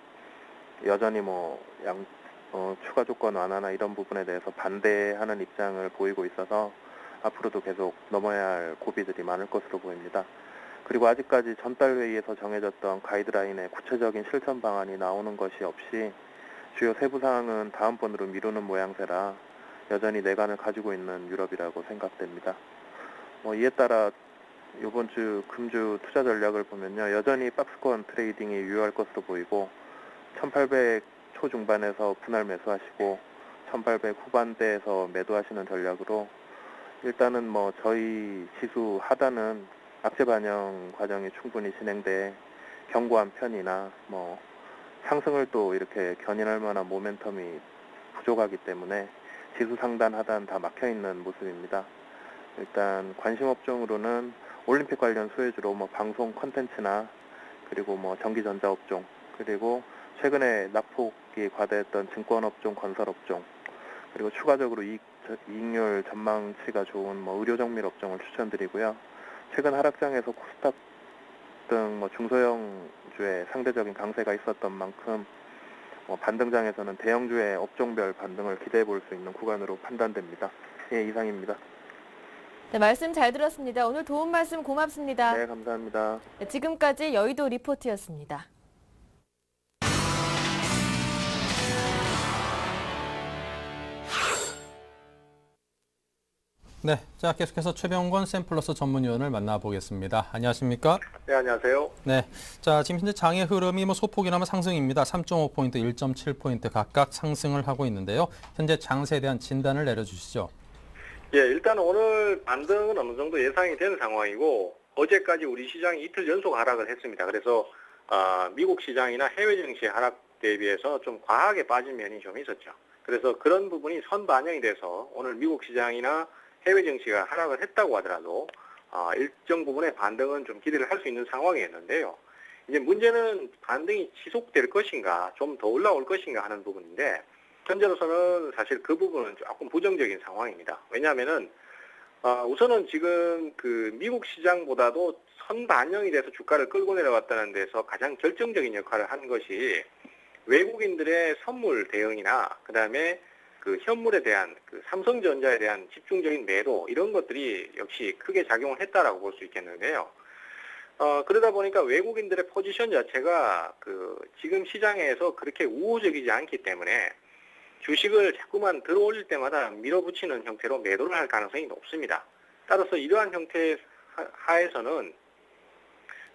G: 여전히 추가 조건 완화나 이런 부분에 대해서 반대하는 입장을 보이고 있어서 앞으로도 계속 넘어야 할 고비들이 많을 것으로 보입니다. 그리고 아직까지 전달 회의에서 정해졌던 가이드라인의 구체적인 실천 방안이 나오는 것이 없이 주요 세부 사항은 다음번으로 미루는 모양새라 여전히 내관을 가지고 있는 유럽이라고 생각됩니다. 이에 따라 이번 주 금주 투자 전략을 보면요. 여전히 박스권 트레이딩이 유효할 것으로 보이고 1800 초중반에서 분할 매수하시고 1800 후반대에서 매도하시는 전략으로 일단은 저희 지수 하단은 악재 반영 과정이 충분히 진행돼 견고한 편이나 상승을 또 이렇게 견인할 만한 모멘텀이 부족하기 때문에 지수 상단 하단 다 막혀 있는 모습입니다. 일단 관심 업종으로는 올림픽 관련 수혜주로 방송 콘텐츠나 그리고 전기전자 업종 그리고 최근에 낙폭이 과다했던 증권업종, 건설업종 그리고 추가적으로 이익률 전망치가 좋은 의료정밀 업종을 추천드리고요. 최근 하락장에서 코스닥 등 중소형주의 상대적인 강세가 있었던 만큼 반등장에서는 대형주의 업종별 반등을 기대해 볼 수 있는 구간으로 판단됩니다. 예, 이상입니다.
F: 네, 말씀 잘 들었습니다. 오늘 도움 말씀 고맙습니다.
G: 네, 감사합니다.
F: 네, 지금까지 여의도 리포트였습니다.
A: 네, 자 계속해서 최병권 샘플러스 전문위원을 만나보겠습니다. 안녕하십니까?
H: 네, 안녕하세요.
A: 네, 자 지금 현재 장의 흐름이 소폭이나마 상승입니다. 3.5포인트, 1.7포인트 각각 상승을 하고 있는데요. 현재 장세에 대한 진단을 내려주시죠.
H: 예, 일단 오늘 반등은 어느 정도 예상이 되는 상황이고 어제까지 우리 시장이 이틀 연속 하락을 했습니다. 그래서 미국 시장이나 해외 증시 하락 대비해서 좀 과하게 빠진 면이 좀 있었죠. 그래서 그런 부분이 선반영이 돼서 오늘 미국 시장이나 해외 증시가 하락을 했다고 하더라도 일정 부분의 반등은 좀 기대를 할 수 있는 상황이었는데요. 이제 문제는 반등이 지속될 것인가, 좀 더 올라올 것인가 하는 부분인데 현재로서는 사실 그 부분은 조금 부정적인 상황입니다. 왜냐하면은 우선은 지금 그 미국 시장보다도 선반영이 돼서 주가를 끌고 내려왔다는 데서 가장 결정적인 역할을 한 것이 외국인들의 선물 대응이나 그다음에 그 현물에 대한 그 삼성전자에 대한 집중적인 매도 이런 것들이 역시 크게 작용을 했다라고 볼 수 있겠는데요. 그러다 보니까 외국인들의 포지션 자체가 그 지금 시장에서 그렇게 우호적이지 않기 때문에 주식을 자꾸만 들어올릴 때마다 밀어붙이는 형태로 매도를 할 가능성이 높습니다. 따라서 이러한 형태 하에서는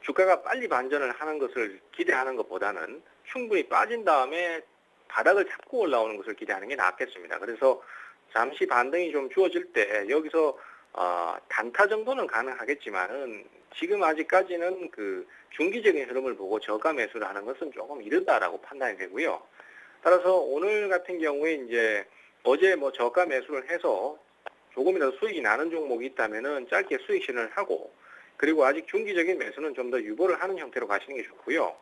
H: 주가가 빨리 반전을 하는 것을 기대하는 것보다는 충분히 빠진 다음에 바닥을 잡고 올라오는 것을 기대하는 게 낫겠습니다. 그래서 잠시 반등이 좀 주어질 때 여기서 단타 정도는 가능하겠지만은 지금 아직까지는 그 중기적인 흐름을 보고 저가 매수를 하는 것은 조금 이르다라고 판단이 되고요. 따라서 오늘 같은 경우에 이제 어제 저가 매수를 해서 조금이라도 수익이 나는 종목이 있다면은 짧게 수익 실현을 하고 그리고 아직 중기적인 매수는 좀 더 유보를 하는 형태로 가시는 게 좋고요.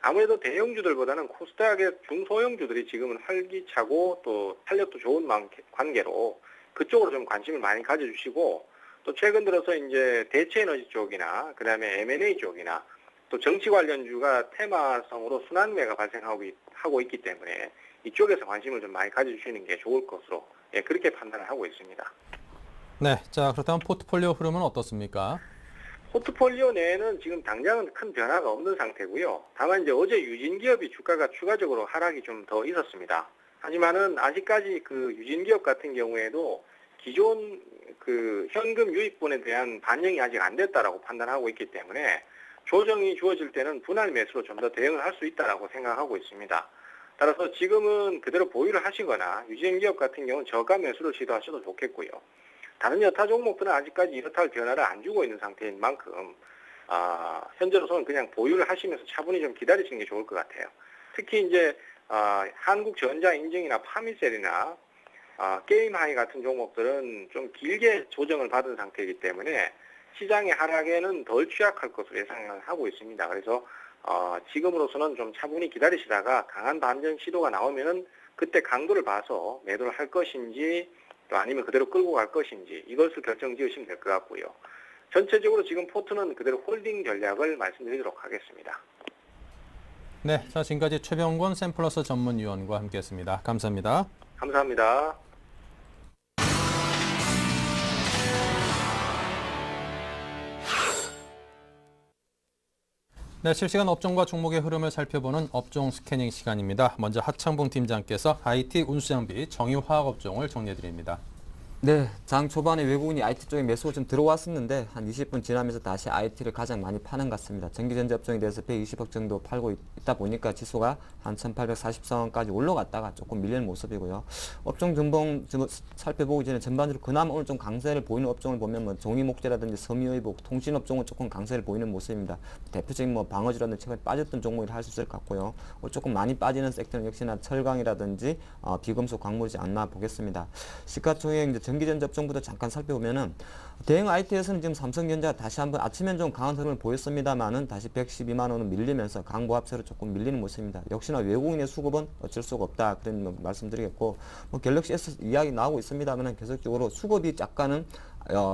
H: 아무래도 대형주들보다는 코스닥의 중소형주들이 지금은 활기차고 또 탄력도 좋은 관계로 그쪽으로 좀 관심을 많이 가져주시고 또 최근 들어서 이제 대체에너지 쪽이나 그다음에 M&A 쪽이나 또 정치 관련주가 테마성으로 순환매가 발생하고 있기 때문에 이쪽에서 관심을 좀 많이 가져주시는 게 좋을 것으로 그렇게 판단을 하고 있습니다.
A: 네, 자 그렇다면 포트폴리오 흐름은 어떻습니까?
H: 포트폴리오 내에는 지금 당장은 큰 변화가 없는 상태고요. 다만 이제 어제 유진기업이 주가가 추가적으로 하락이 좀 더 있었습니다. 하지만은 아직까지 그 유진기업 같은 경우에도 기존 그 현금 유입분에 대한 반영이 아직 안 됐다라고 판단하고 있기 때문에 조정이 주어질 때는 분할 매수로 좀 더 대응을 할 수 있다라고 생각하고 있습니다. 따라서 지금은 그대로 보유를 하시거나 유진기업 같은 경우는 저가 매수를 시도하셔도 좋겠고요. 다른 여타 종목들은 아직까지 이렇다 할 변화를 안 주고 있는 상태인 만큼 현재로서는 그냥 보유를 하시면서 차분히 좀 기다리시는 게 좋을 것 같아요. 특히 이제 한국전자인증이나 파미셀이나 게임하이 같은 종목들은 좀 길게 조정을 받은 상태이기 때문에 시장의 하락에는 덜 취약할 것으로 예상을 하고 있습니다. 그래서 지금으로서는 좀 차분히 기다리시다가 강한 반전 시도가 나오면은 그때 강도를 봐서 매도를 할 것인지 또 아니면 그대로 끌고 갈 것인지 이것을 결정 지으시면 될 것 같고요. 전체적으로 지금 포트는 그대로 홀딩 전략을 말씀드리도록 하겠습니다.
A: 네, 자 지금까지 최병권 샘플러스 전문위원과 함께했습니다. 감사합니다.
H: 감사합니다.
A: 네, 실시간 업종과 종목의 흐름을 살펴보는 업종 스캐닝 시간입니다. 먼저 하창봉 팀장께서 IT 운수장비 정유화학업종을 정리해드립니다.
C: 네, 장 초반에 외국인이 IT 쪽에 매수가 좀 들어왔었는데 한 20분 지나면서 다시 IT를 가장 많이 파는 것 같습니다. 전기전자 업종에 대해서 120억 정도 팔고 있다 보니까 지수가 한 1840선까지 올라갔다가 조금 밀리는 모습이고요. 업종 전봉 살펴보기 전에 전반적으로 그나마 오늘 좀 강세를 보이는 업종을 보면 종이목재라든지 섬유의복, 통신업종은 조금 강세를 보이는 모습입니다. 대표적인 방어지라든지 최근에 빠졌던 종목이라 할 수 있을 것 같고요. 조금 많이 빠지는 섹터는 역시나 철강이라든지 비금속 광물이지 않나 보겠습니다. 시가총액 이제 전기전자 업종부터 잠깐 살펴보면은 대형 IT에서는 지금 삼성전자 다시 한번 아침엔 좀 강한 흐름을 보였습니다만은 다시 112만 원은 밀리면서 강보합세로 조금 밀리는 모습입니다. 역시나 외국인의 수급은 어쩔 수가 없다 그런 말씀드리겠고 갤럭시 S 이야기 나오고 있습니다만은 계속적으로 수급이 약간은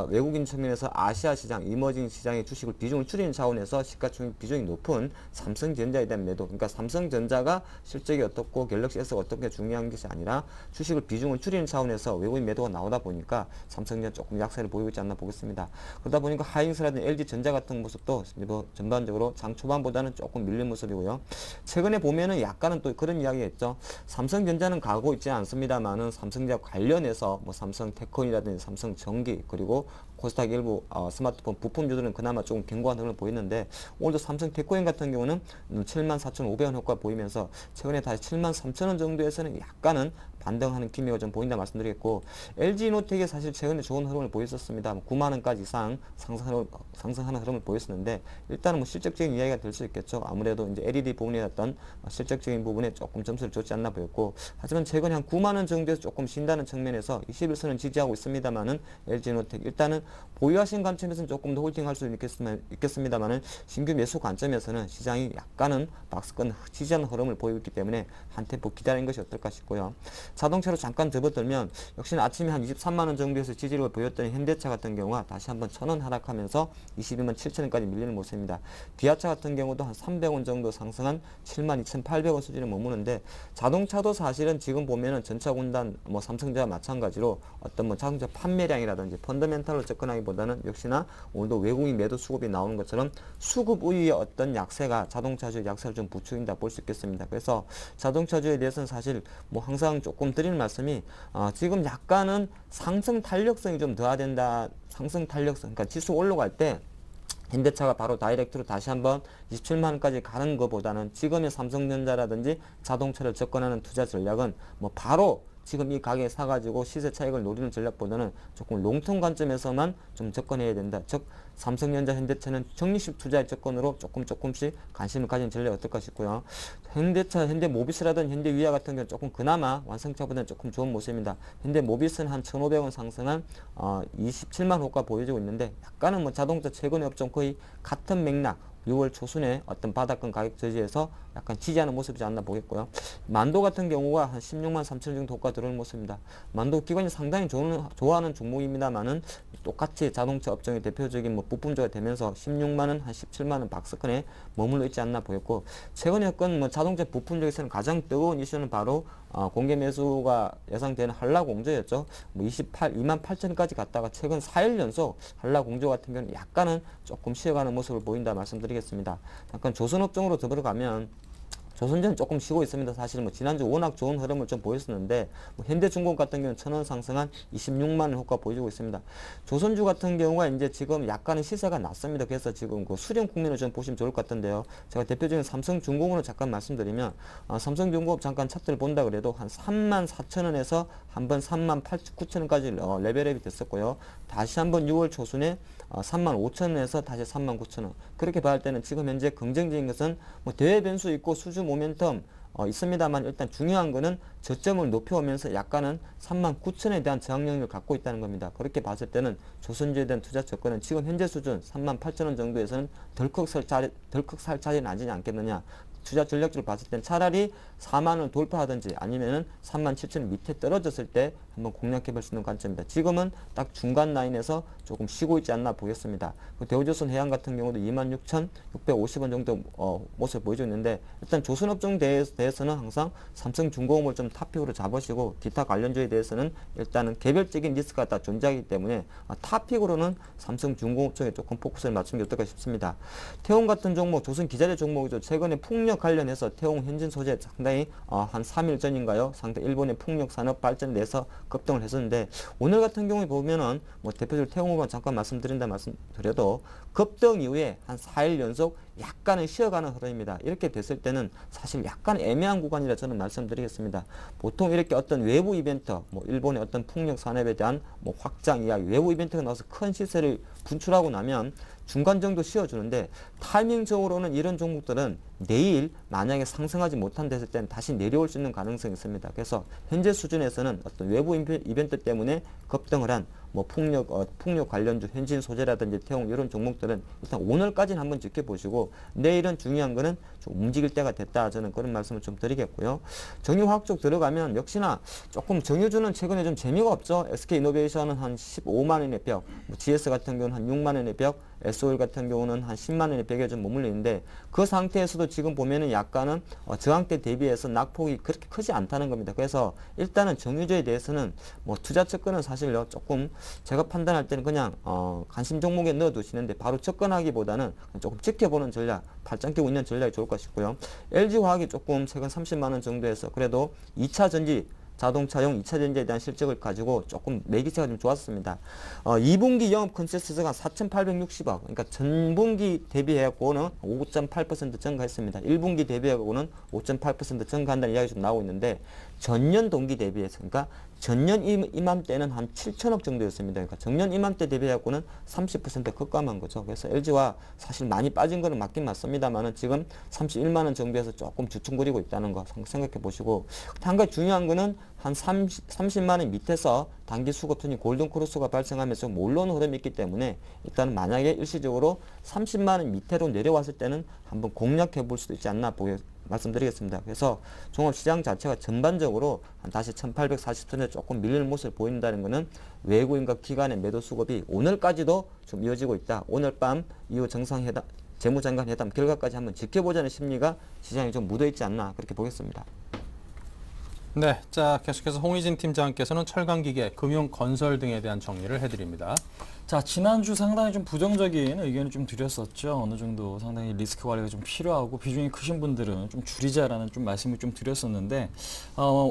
C: 외국인 측면에서 아시아 시장, 이머징 시장의 주식을 비중을 줄이는 차원에서 시가총액 비중이 높은 삼성전자에 대한 매도. 그러니까 삼성전자가 실적이 어떻고 갤럭시 S가 어떻게 중요한 것이 아니라 주식을 비중을 줄이는 차원에서 외국인 매도가 나오다 보니까 삼성전자 조금 약세를 보이고 있지 않나 보겠습니다. 그러다 보니까 하이닉스라든지 LG전자 같은 모습도 뭐 전반적으로 장 초반보다는 조금 밀린 모습이고요. 최근에 보면은 약간은 또 그런 이야기가 있죠. 삼성전자는 가고 있지 않습니다만은 삼성전자 관련해서 뭐 삼성테크온이라든지 삼성전기 그리고 코스닥 일부 스마트폰 부품주들은 그나마 조금 견고한 흐름을 보이는데 오늘도 삼성테크온 같은 경우는 74,500원 효과 보이면서 최근에 다시 73,000원 정도에서는 약간은 반등하는 기미가 좀 보인다 말씀드리겠고 LG노텍이 사실 최근에 좋은 흐름을 보였었습니다. 9만 원까지 이상 상승하는 흐름을 보였었는데 일단은 뭐 실적적인 이야기가 될 수 있겠죠. 아무래도 이제 LED 부분에 어떤 실적적인 부분에 조금 점수를 줬지 않나 보였고 하지만 최근에 한 9만 원 정도에서 조금 쉰다는 측면에서 21선은 지지하고 있습니다만은 LG노텍 일단은 보유하신 관점에서는 조금 더 홀딩할 수 있겠습니다만은 신규 매수 관점에서는 시장이 약간은 박스권 지지하는 흐름을 보이고 있기 때문에 한 템포 기다리는 것이 어떨까 싶고요. 자동차로 잠깐 접어들면 역시나 아침에 한 23만 원 정도에서 지지를 보였던 현대차 같은 경우가 다시 한번 1,000원 하락하면서 22만 7천원까지 밀리는 모습입니다. 기아차 같은 경우도 한 300원 정도 상승한 72,800원 수준에 머무는데 자동차도 사실은 지금 보면은 전차군단 뭐 삼성전자 마찬가지로 어떤 뭐 자동차 판매량이라든지 펀더멘탈로 접근하기보다는 역시나 오늘도 외국인 매도 수급이 나오는 것처럼 수급 우위의 어떤 약세가 자동차주의 약세를 좀 부추긴다 볼 수 있겠습니다. 그래서 자동차주에 대해서는 사실 뭐 항상 조금 드리는 말씀이 지금 약간은 상승 탄력성이 좀 더해야 된다. 상승 탄력성, 그러니까 지수 올라갈 때 현대차가 바로 다이렉트로 다시 한번 27만 원까지 가는 것보다는 지금의 삼성전자라든지 자동차를 접근하는 투자 전략은 뭐 바로 지금 이 가게에 사가지고 시세 차익을 노리는 전략보다는 조금 롱텀 관점에서만 좀 접근해야 된다. 즉 삼성전자, 현대차는 적립식 투자의 접근으로 조금씩 관심을 가진 전략이 어떨까 싶고요. 현대차, 현대모비스라든지 현대위아 같은 경우는 조금 그나마 완성차보다는 조금 좋은 모습입니다. 현대모비스는 한 1,500원 상승한 27만 호가 보여주고 있는데 약간은 뭐 자동차 최근의 업종 거의 같은 맥락 6월 초순에 어떤 바닥권 가격 저지에서 약간 지지하는 모습이지 않나 보겠고요. 만도 같은 경우가 한 16만 3천 정도 호가 들어오는 모습입니다. 만도 기관이 상당히 좋아하는 종목입니다만은 똑같이 자동차 업종의 대표적인 뭐 부품주가 되면서 16만 원, 한 17만 원 박스권에 머물러 있지 않나 보였고 최근에 어떤 뭐 자동차 부품 중에서는 가장 뜨거운 이슈는 바로 공개 매수가 예상되는 한라공조였죠. 뭐 2만 8천까지 갔다가 최근 4일 연속 한라공조 같은 경우는 약간은 조금 쉬어가는 모습을 보인다 말씀드리겠습니다. 잠깐 조선업종으로 들어가면 조선주는 조금 쉬고 있습니다. 사실 뭐 지난주 워낙 좋은 흐름을 좀 보였었는데 뭐 현대중공 같은 경우는 1,000원 상승한 26만 원 효과 보여주고 있습니다. 조선주 같은 경우가 이제 지금 약간의 시세가 낮습니다. 그래서 지금 그 수령 국면을 좀 보시면 좋을 것 같은데요. 제가 대표적인 삼성중공으로 잠깐 말씀드리면 삼성중공업 잠깐 차트를 본다 그래도 한 3만 4천 원에서 한번 3만 9천 원까지 레벨업이 됐었고요. 다시 한번 6월 초순에 3만 5천 원에서 다시 3만 9천 원. 그렇게 봐야 할 때는 지금 현재 긍정적인 것은 뭐 대외 변수 있고 수주 모멘텀 있습니다만 일단 중요한 거는 저점을 높여오면서 약간은 3만 9천에 대한 저항 영역을 갖고 있다는 겁니다. 그렇게 봤을 때는 조선주에 대한 투자 조건은 지금 현재 수준 3만 8천 원 정도에서는 덜컥 살 자리는 아니지 않겠느냐. 투자 전략적으로 봤을 땐 차라리 4만 원을 돌파하든지 아니면은 3만 7천 원 밑에 떨어졌을 때 한번 공략해 볼 수 있는 관점입니다. 지금은 딱 중간 라인에서 조금 쉬고 있지 않나 보겠습니다. 대우조선 해양 같은 경우도 26,650원 정도 모습을 보여주고 있는데 일단 조선업종 대해서는 항상 삼성중공업을 좀 탑픽으로 잡으시고 기타 관련주에 대해서는 일단은 개별적인 리스크가 다 존재하기 때문에 탑픽으로는 삼성중공업 쪽에 조금 포커스를 맞추는 게 어떨까 싶습니다. 태용 같은 종목, 조선 기자재 종목이죠. 최근에 풍력 관련해서 태용 현진 소재 상당히 한 3일 전인가요? 상당히 일본의 풍력 산업 발전에 대해서 급등을 했었는데 오늘 같은 경우에 보면은 뭐 대표적으로 태용호만 잠깐 말씀드려도 급등 이후에 한 4일 연속 약간은 쉬어가는 흐름입니다. 이렇게 됐을 때는 사실 약간 애매한 구간이라 저는 말씀드리겠습니다. 보통 이렇게 어떤 외부 이벤트, 뭐 일본의 어떤 풍력 산업에 대한 뭐 확장 이야기, 외부 이벤트가 나와서 큰 시세를 분출하고 나면 중간 정도 쉬어주는데 타이밍적으로는 이런 종목들은 내일 만약에 상승하지 못한 됐을 때는 다시 내려올 수 있는 가능성이 있습니다. 그래서 현재 수준에서는 어떤 외부 이벤트 때문에 급등을 한 뭐 풍력 관련주, 현진 소재라든지 태용 이런 종목들은 일단 오늘까지는 한번 지켜보시고 내일은 중요한 거는 좀 움직일 때가 됐다. 저는 그런 말씀을 좀 드리겠고요. 정유화학 쪽 들어가면 역시나 조금 정유주는 최근에 좀 재미가 없죠. SK이노베이션은 한 15만 원의 벽, 뭐 GS 같은 경우는 한 6만 원의 벽, SO일 같은 경우는 한 10만 원의 벽에 좀 머물러 있는데 그 상태에서도 지금 보면은 약간은 저항대 대비해서 낙폭이 그렇게 크지 않다는 겁니다. 그래서 일단은 정유주에 대해서는 뭐 투자 접근은 사실요 조금 제가 판단할 때는 그냥 관심 종목에 넣어두시는데 바로 접근하기보다는 조금 지켜보는 전략, 팔짱 끼고 있는 전략이 좋을 것 싶고요. LG화학이 조금 최근 30만 원 정도에서 그래도 2차 전지 자동차용 2차 전지에 대한 실적을 가지고 조금 매기세가 좀 좋았습니다. 2분기 영업 컨센서스가 4,860억, 그러니까 전분기 대비해갖고는 5.8% 증가했습니다. 1분기 대비하고는 5.8% 증가한다는 이야기 좀 나오고 있는데 전년 동기 대비해서, 그러니까 전년 이맘때는 한 7천억 정도였습니다. 그러니까 작년 이맘때 대비하고는 30% 급감한 거죠. 그래서 LG와 사실 많이 빠진 거는 맞긴 맞습니다만은 지금 31만 원 정도에서 조금 주춤거리고 있다는 거 생각해 보시고, 한 가지 중요한 거는 한 30만 원 밑에서 단기 수급선이 골든크로스가 발생하면서 좀 올라오는 흐름이 있기 때문에 일단 만약에 일시적으로 30만 원 밑으로 내려왔을 때는 한번 공략해 볼 수도 있지 않나 말씀드리겠습니다. 그래서 종합시장 자체가 전반적으로 다시 1840선에 조금 밀리는 모습을 보인다는 것은 외국인과 기관의 매도 수급이 오늘까지도 좀 이어지고 있다. 오늘 밤 이후 정상회담, 재무장관 회담 결과까지 한번 지켜보자는 심리가 시장에 좀 묻어있지 않나 그렇게 보겠습니다.
A: 네, 자 계속해서 홍희진 팀장께서는 철강기계, 금융건설 등에 대한 정리를 해드립니다.
D: 자, 지난주 상당히 좀 부정적인 의견을 좀 드렸었죠. 어느 정도 상당히 리스크 관리가 좀 필요하고 비중이 크신 분들은 좀 줄이자라는 좀 말씀을 좀 드렸었는데,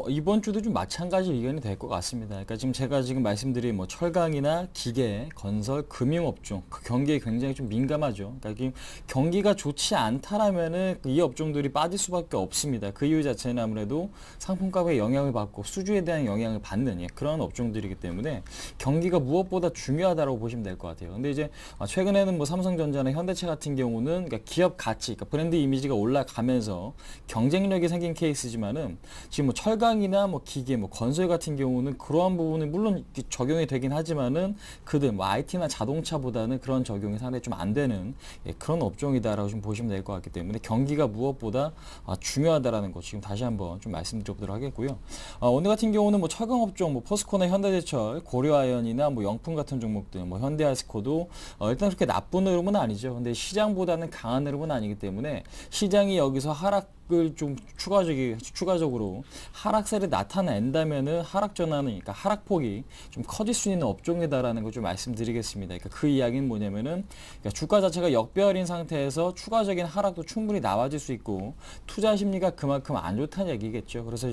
D: 이번 주도 좀 마찬가지 의견이 될 것 같습니다. 그러니까 지금 제가 말씀드린 뭐 철강이나 기계, 건설, 금융업종, 그 경기에 굉장히 좀 민감하죠. 그러니까 경기가 좋지 않다라면은 이 업종들이 빠질 수밖에 없습니다. 그 이유 자체는 아무래도 상품값에 영향을 받고 수주에 대한 영향을 받는 그런 업종들이기 때문에 경기가 무엇보다 중요하다고 보시면 될 것 같아요. 근데 이제 최근에는 뭐 삼성전자나 현대차 같은 경우는 그러니까 기업 가치, 그러니까 브랜드 이미지가 올라가면서 경쟁력이 생긴 케이스지만은 지금 뭐 철강이나 뭐 기계, 뭐 건설 같은 경우는 그러한 부분이 물론 적용이 되긴 하지만은 그들 뭐 IT나 자동차보다는 그런 적용이 상당히 좀 안 되는 그런 업종이다라고 좀 보시면 될 것 같기 때문에 경기가 무엇보다 중요하다라는 거 지금 다시 한번 좀 말씀드려보도록 하겠고요. 오늘 같은 경우는 뭐 철강 업종, 뭐 포스코나 현대제철, 고려아연이나 뭐 영풍 같은 종목들, 뭐 현대아스코도 일단 그렇게 나쁜 흐름은 아니죠. 근데 시장보다는 강한 흐름은 아니기 때문에 시장이 여기서 하락을 좀 추가적으로 하락세를 나타낸다면은 하락 전환은, 그러니까 하락폭이 좀 커질 수 있는 업종이다라는 걸 좀 말씀드리겠습니다. 그러니까 그 이야기는 뭐냐면은 그러니까 주가 자체가 역배열인 상태에서 추가적인 하락도 충분히 나와질 수 있고 투자 심리가 그만큼 안 좋다는 얘기겠죠. 그래서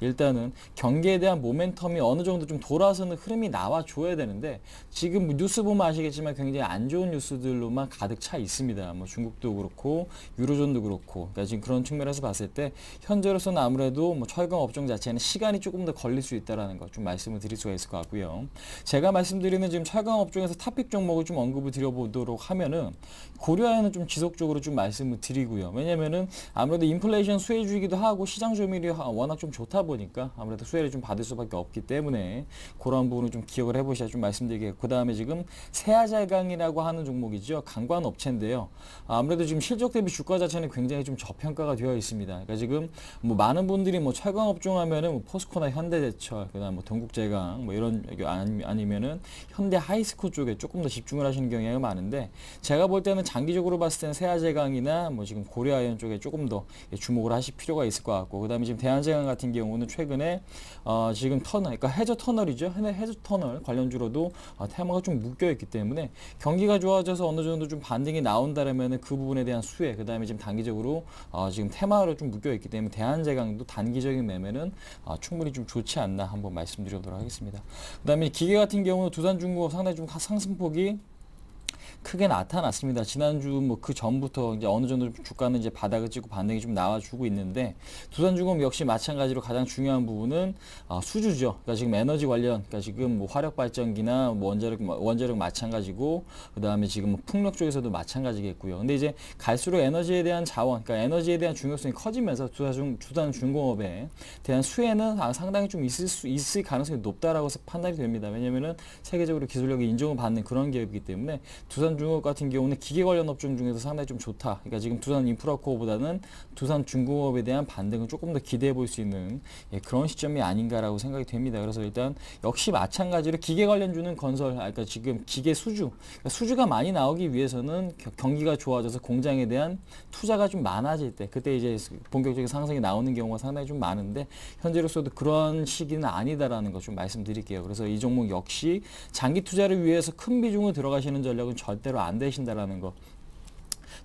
D: 일단은 경기에 대한 모멘텀이 어느 정도 좀 돌아서는 흐름이 나와줘야 되는데 지금 뉴스 보면 아시겠지만 굉장히 안 좋은 뉴스들로만 가득 차 있습니다. 뭐 중국도 그렇고 유로존도 그렇고, 그러니까 지금 그런 측면에서 봤을 때 현재로서는 아무래도 뭐 철강 업종 자체는 시간이 조금 더 걸릴 수 있다라는 거 좀 말씀을 드릴 수가 있을 것 같고요. 제가 말씀드리는 지금 철강 업종에서 탑픽 종목을 좀 언급을 드려보도록 하면은 고려아연은 좀 지속적으로 좀 말씀을 드리고요. 왜냐면은 아무래도 인플레이션 수혜주이기도 하고 시장 조밀이 워낙 좀 좋다 보니까 아무래도 수혜를 좀 받을 수밖에 없기 때문에 그런 부분을 좀 기억을 해보셔야 좀 말씀드리겠고, 그 다음에 지금 세아제강이라고 하는 종목이죠. 강관업체인데요. 아무래도 지금 실적 대비 주가 자체는 굉장히 좀 저평가가 되어 있습니다. 그러니까 지금 뭐 많은 분들이 뭐 철강 업종 하면은 뭐 포스코나 현대제철, 그다음 뭐 동국제강 뭐 이런, 아니면은 현대 하이스코 쪽에 조금 더 집중을 하시는 경향이 많은데, 제가 볼 때는 장기적으로 봤을 때는 세아제강이나 뭐 지금 고려아연 쪽에 조금 더 주목을 하실 필요가 있을 것 같고, 그다음에 지금 대한제강 같은 경우는 최근에 지금 터널, 그러니까 해저 터널이죠. 해저 터널 관련주로도 테마가 좀 묶여 있기 때문에 경기가 좋아져서 어느 정도 좀 반등이 나온다라면 그 부분에 대한 수혜, 그다음에 지금 단기적으로 지금 테마로 좀 묶여 있기 때문에 대한제강도 단기적인 매매는 충분히 좀 좋지 않나 한번 말씀드리도록 하겠습니다. 그다음에 기계 같은 경우는 두산중공업 상당히 좀 상승폭이 크게 나타났습니다. 지난주 뭐 그 전부터 이제 어느 정도 주가는 이제 바닥을 찍고 반등이 좀 나와주고 있는데 두산중공업 역시 마찬가지로 가장 중요한 부분은 수주죠. 그러니까 지금 에너지 관련, 그러니까 지금 뭐 화력 발전기나 뭐 원자력 마찬가지고 그다음에 지금 뭐 풍력 쪽에서도 마찬가지겠고요. 근데 이제 갈수록 에너지에 대한 자원, 그러니까 에너지에 대한 중요성이 커지면서 두산중공업에 대한 수혜는 상당히 좀 있을 가능성이 높다라고 판단이 됩니다. 왜냐면은 세계적으로 기술력이 인정을 받는 그런 기업이기 때문에 두산중공업 같은 경우는 기계 관련 업종 중에서 상당히 좀 좋다. 그러니까 지금 두산인프라코어보다는 두산중공업에 대한 반등을 조금 더 기대해 볼 수 있는 그런 시점이 아닌가라고 생각이 됩니다. 그래서 일단 역시 마찬가지로 기계 관련주는 건설, 그러니까 지금 기계 수주, 그러니까 수주가 많이 나오기 위해서는 경기가 좋아져서 공장에 대한 투자가 좀 많아질 때 그때 이제 본격적인 상승이 나오는 경우가 상당히 좀 많은데 현재로서도 그런 시기는 아니다라는 거 좀 말씀드릴게요. 그래서 이 종목 역시 장기 투자를 위해서 큰 비중을 들어가시는 전략은 절대로 안 되신다라는 거.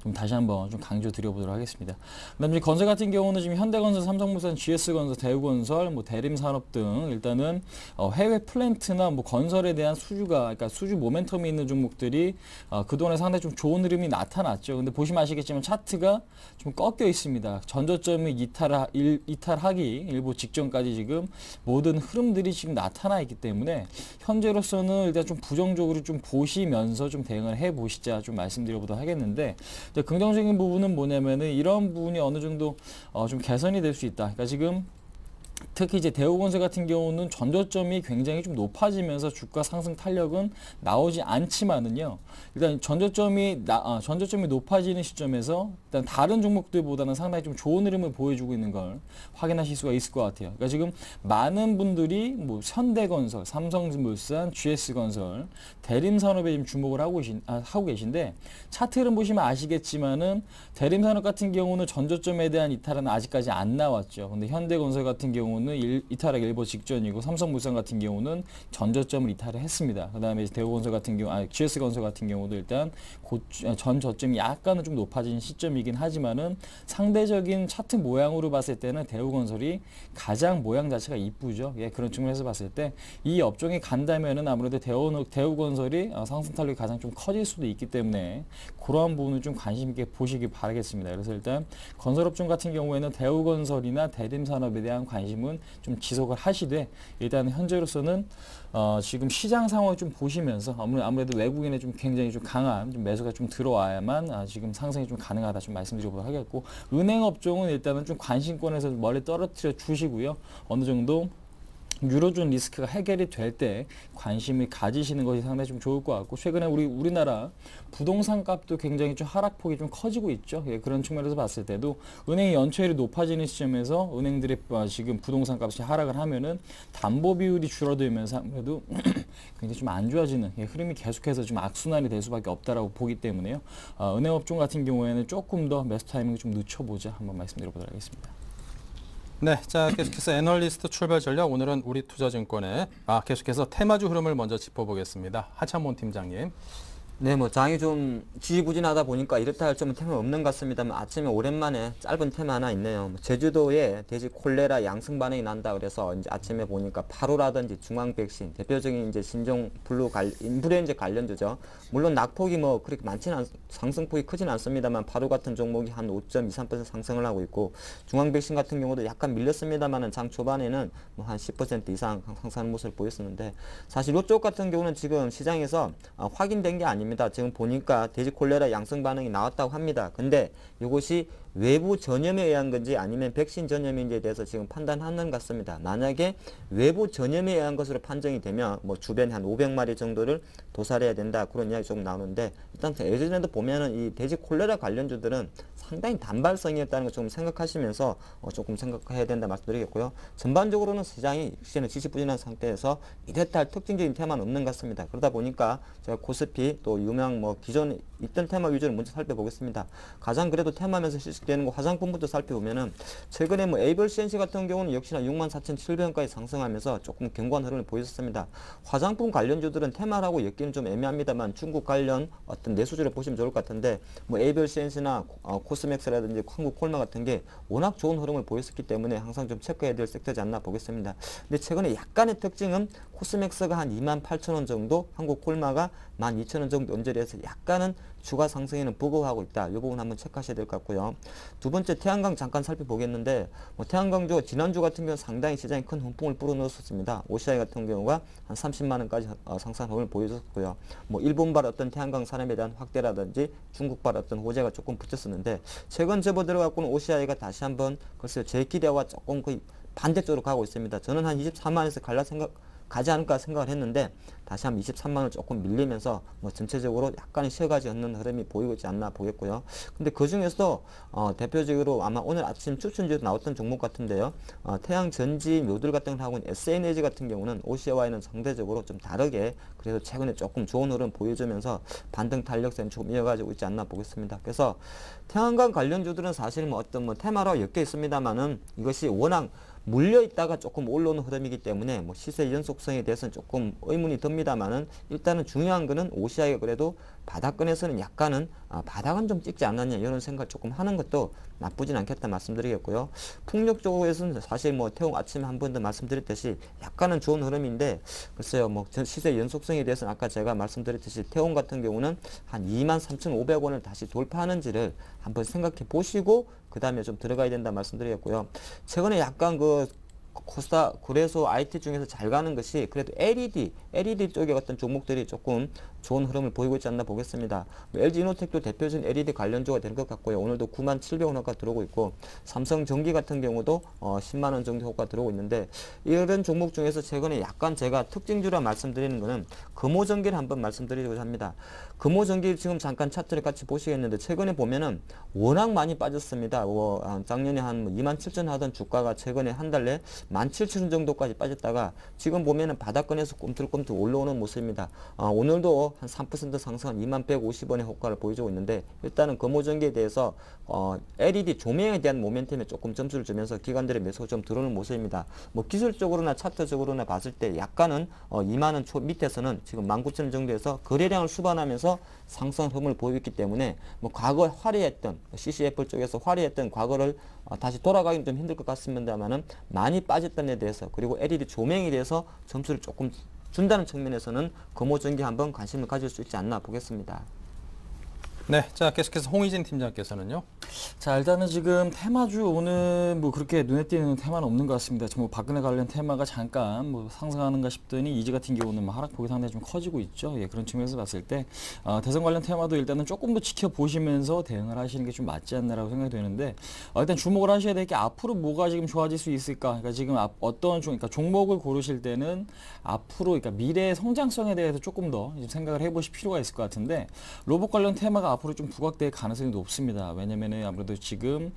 D: 좀 다시 한번 좀 강조 드려보도록 하겠습니다. 그다음에 건설 같은 경우는 지금 현대건설, 삼성물산, GS건설, 대우건설, 뭐 대림산업 등 일단은 해외 플랜트나 뭐 건설에 대한 수주가, 그러니까 수주 모멘텀이 있는 종목들이 그동안에 상당히 좀 좋은 흐름이 나타났죠. 근데 보시면 아시겠지만 차트가 좀 꺾여 있습니다. 전저점이 이탈하기 일부 직전까지 지금 모든 흐름들이 지금 나타나 있기 때문에 현재로서는 일단 좀 부정적으로 좀 보시면서 좀 대응을 해 보시자 좀 말씀드려보도록 하겠는데. 긍정적인 부분은 뭐냐면은 이런 부분이 어느 정도 좀 개선이 될 수 있다. 그러니까 지금 특히 이제 대우건설 같은 경우는 전저점이 굉장히 좀 높아지면서 주가 상승 탄력은 나오지 않지만은요. 일단 전저점이 높아지는 시점에서 일단 다른 종목들보다는 상당히 좀 좋은 흐름을 보여주고 있는 걸 확인하실 수가 있을 것 같아요. 그러니까 지금 많은 분들이 뭐 현대건설, 삼성물산, GS건설, 대림산업에 지금 주목을 하고 계신데 차트 흐름 보시면 아시겠지만은 대림산업 같은 경우는 전저점에 대한 이탈은 아직까지 안 나왔죠. 근데 현대건설 같은 경우는 이탈하기 일보 직전이고 삼성물산 같은 경우는 전저점을 이탈을 했습니다. 그다음에 대우건설 같은 경우, GS건설 같은 경우도 일단 전저점이 약간은 좀 높아진 시점이긴 하지만은 상대적인 차트 모양으로 봤을 때는 대우건설이 가장 모양 자체가 이쁘죠. 그런 측면에서 봤을 때 이 업종이 간다면은 아무래도 대우건설이 상승 탄력이 가장 좀 커질 수도 있기 때문에 그러한 부분을 좀 관심 있게 보시기 바라겠습니다. 그래서 일단 건설업종 같은 경우에는 대우건설이나 대림산업에 대한 관심은 좀 지속을 하시되 일단 현재로서는 지금 시장 상황을 좀 보시면서 아무래도 외국인의 좀 굉장히 좀 강한 좀 매수가 좀 들어와야만 지금 상승이 좀 가능하다 좀 말씀드리도록 하겠고 은행 업종은 일단은 좀 관심권에서 멀리 떨어뜨려 주시고요. 어느 정도 유로존 리스크가 해결이 될 때 관심을 가지시는 것이 상당히 좀 좋을 것 같고 최근에 우리나라 부동산 값도 굉장히 좀 하락폭이 좀 커지고 있죠. 그런 측면에서 봤을 때도 은행이 연체율이 높아지는 시점에서 은행들의 지금 부동산 값이 하락을 하면은 담보 비율이 줄어들면서 아무래도 굉장히 좀 안 좋아지는 흐름이 계속해서 좀 악순환이 될 수밖에 없다라고 보기 때문에요. 은행 업종 같은 경우에는 조금 더 매수 타이밍을 좀 늦춰보자 한번 말씀드려보도록 하겠습니다.
A: 네, 자 계속해서 애널리스트 출발 전략 오늘은 우리투자증권의 계속해서 테마주 흐름을 먼저 짚어보겠습니다. 하창몬 팀장님.
C: 네, 뭐 장이 좀 지지부진하다 보니까 이렇다 할 점은 테마 없는 것 같습니다만 아침에 오랜만에 짧은 테마 하나 있네요. 제주도에 돼지 콜레라 양성 반응이 난다 그래서 이제 아침에 보니까 파로라든지 중앙 백신 대표적인 이제 신종 인플루엔자 관련주죠. 물론 낙폭이 뭐 그렇게 많지는 상승폭이 크진 않습니다만 파로 같은 종목이 한 5.23% 상승을 하고 있고 중앙 백신 같은 경우도 약간 밀렸습니다만은 장 초반에는 뭐 한 10% 이상 상승하는 모습을 보였었는데 사실 이쪽 같은 경우는 지금 시장에서 확인된 게 아닙니다. 지금 보니까 돼지 콜레라 양성 반응이 나왔다고 합니다. 근데 이것이 외부 전염에 의한 건지 아니면 백신 전염인지에 대해서 지금 판단하는 것 같습니다. 만약에 외부 전염에 의한 것으로 판정이 되면 뭐 주변에 한 500마리 정도를 도살해야 된다 그런 이야기 조금 나오는데 일단 예전에도 보면은 이 돼지 콜레라 관련주들은 상당히 단발성이었다는 거 좀 생각하시면서 조금 생각해야 된다 말씀드리겠고요. 전반적으로는 시장이 시세는 지지부진한 상태에서 이랬다 할 특징적인 테마는 없는 것 같습니다. 그러다 보니까 제가 코스피 또 유명 뭐 기존에 있던 테마 위주를 먼저 살펴보겠습니다. 가장 그래도 테마면서 실시되는 거 화장품부터 살펴보면은 최근에 뭐 에이블 CNC 같은 경우는 역시나 64,700원까지 상승하면서 조금 견고한 흐름을 보였습니다. 화장품 관련주들은 테마라고 엮기는 좀 애매합니다만 중국 관련 어떤 내수주를 보시면 좋을 것 같은데 뭐 에이블 CNC나 코스맥스라든지 한국콜마 같은 게 워낙 좋은 흐름을 보였었기 때문에 항상 좀 체크해야 될 섹터지 않나 보겠습니다. 근데 최근에 약간의 특징은 코스맥스가 한 28,000원 정도, 한국콜마가 12,000원 정도 언저리에서 약간은 추가 상승에는 버거워하고 있다. 이 부분 한번 체크하셔야 될 것 같고요. 두 번째 태양광 잠깐 살펴보겠는데 태양광주 지난주 같은 경우 상당히 시장에 큰 훈풍을 불어넣었습니다. OCI 같은 경우가 한 30만 원까지 상승을 보여줬고요. 일본발 어떤 태양광 산업에 대한 확대라든지 중국발 어떤 호재가 조금 붙였었는데 최근 접어들어갖고는 OCI가 다시 한번 글쎄요 제 기대와 조금 거의 반대쪽으로 가고 있습니다. 저는 한 23만 원에서 가지 않을까 생각을 했는데 다시 한번 23만 원 조금 밀리면서 전체적으로 약간의 쉬어가지 않는 흐름이 보이고 있지 않나 보겠고요. 근데 그 중에서도 대표적으로 아마 오늘 아침 추천주에도 나왔던 종목 같은데요. 태양 전지 묘들 같은 걸 하고 있는 SN에너지 같은 경우는 OCI와는 상대적으로 좀 다르게 그래서 최근에 조금 좋은 흐름 보여주면서 반등 탄력세는 조금 이어가지고 있지 않나 보겠습니다. 그래서 태양광 관련주들은 사실 어떤 테마로 엮여 있습니다만은 이것이 워낙 물려 있다가 조금 올라오는 흐름이기 때문에 시세 연속성에 대해서는 조금 의문이 듭니다만은 일단은 중요한 거는 OCI가 그래도 바닥권에서는 약간은 바닥은 좀 찍지 않았냐 이런 생각을 조금 하는 것도 나쁘진 않겠다 말씀드리겠고요. 풍력 쪽에서는 사실 태웅 아침에 한 번 더 말씀드렸듯이 약간은 좋은 흐름인데 글쎄요 시세 연속성에 대해서는 아까 제가 말씀드렸듯이 태웅 같은 경우는 한 23,500원을 다시 돌파하는지를 한번 생각해 보시고 그 다음에 좀 들어가야 된다 말씀드리겠고요. 최근에 약간 코스타 그래서 IT 중에서 잘 가는 것이 그래도 LED 쪽의 어떤 종목들이 조금 좋은 흐름을 보이고 있지 않나 보겠습니다. LG이노텍도 대표적인 LED 관련주가 될 것 같고요. 오늘도 97,700원 호가 들어오고 있고 삼성전기 같은 경우도 10만 원 정도 호가 들어오고 있는데 이런 종목 중에서 최근에 약간 제가 특징주라 말씀드리는 거는 금호전기를 한번 말씀드리고자 합니다. 금호전기 지금 잠깐 차트를 같이 보시겠는데 최근에 보면은 워낙 많이 빠졌습니다. 작년에 한 27,000원 하던 주가가 최근에 한 달 내 17,000원 정도까지 빠졌다가 지금 보면은 바닥권에서 꿈틀꿈틀 올라오는 모습입니다. 오늘도 한 3% 상승한 2150원의 효과를 보여주고 있는데 일단은 금호전기에 대해서 LED 조명에 대한 모멘텀에 조금 점수를 주면서 기관들의 매수가 좀 들어오는 모습입니다. 기술적으로나 차트적으로나 봤을 때 약간은 2만원 초 밑에서는 지금 19,000원 정도에서 거래량을 수반하면서 상승 흐름을 보이고 있기 때문에 과거에 화려했던 CCF 쪽에서 화려했던 과거를 다시 돌아가기는 좀 힘들 것 같습니다만은 많이 빠졌던 데 대해서 그리고 LED 조명에 대해서 점수를 조금 준다는 측면에서는 금호전기 한번 관심을 가질 수 있지 않나 보겠습니다.
A: 네, 자 계속해서 홍희진 팀장께서는요.
D: 자, 일단은 지금 테마주 오늘 그렇게 눈에 띄는 테마는 없는 것 같습니다. 박근혜 관련 테마가 잠깐 상승하는가 싶더니 이지 같은 경우는 하락폭이 상당히 좀 커지고 있죠. 예, 그런 측면에서 봤을 때 대선 관련 테마도 일단은 조금 더 지켜보시면서 대응을 하시는 게 좀 맞지 않나라고 생각이 되는데 일단 주목을 하셔야 될 게 앞으로 뭐가 지금 좋아질 수 있을까? 그러니까 지금 그러니까 종목을 고르실 때는 앞으로 그러니까 미래의 성장성에 대해서 조금 더 생각을 해보실 필요가 있을 것 같은데 로봇 관련 테마가 앞으로 좀 부각될 가능성이 높습니다. 왜냐면은 아무래도 지금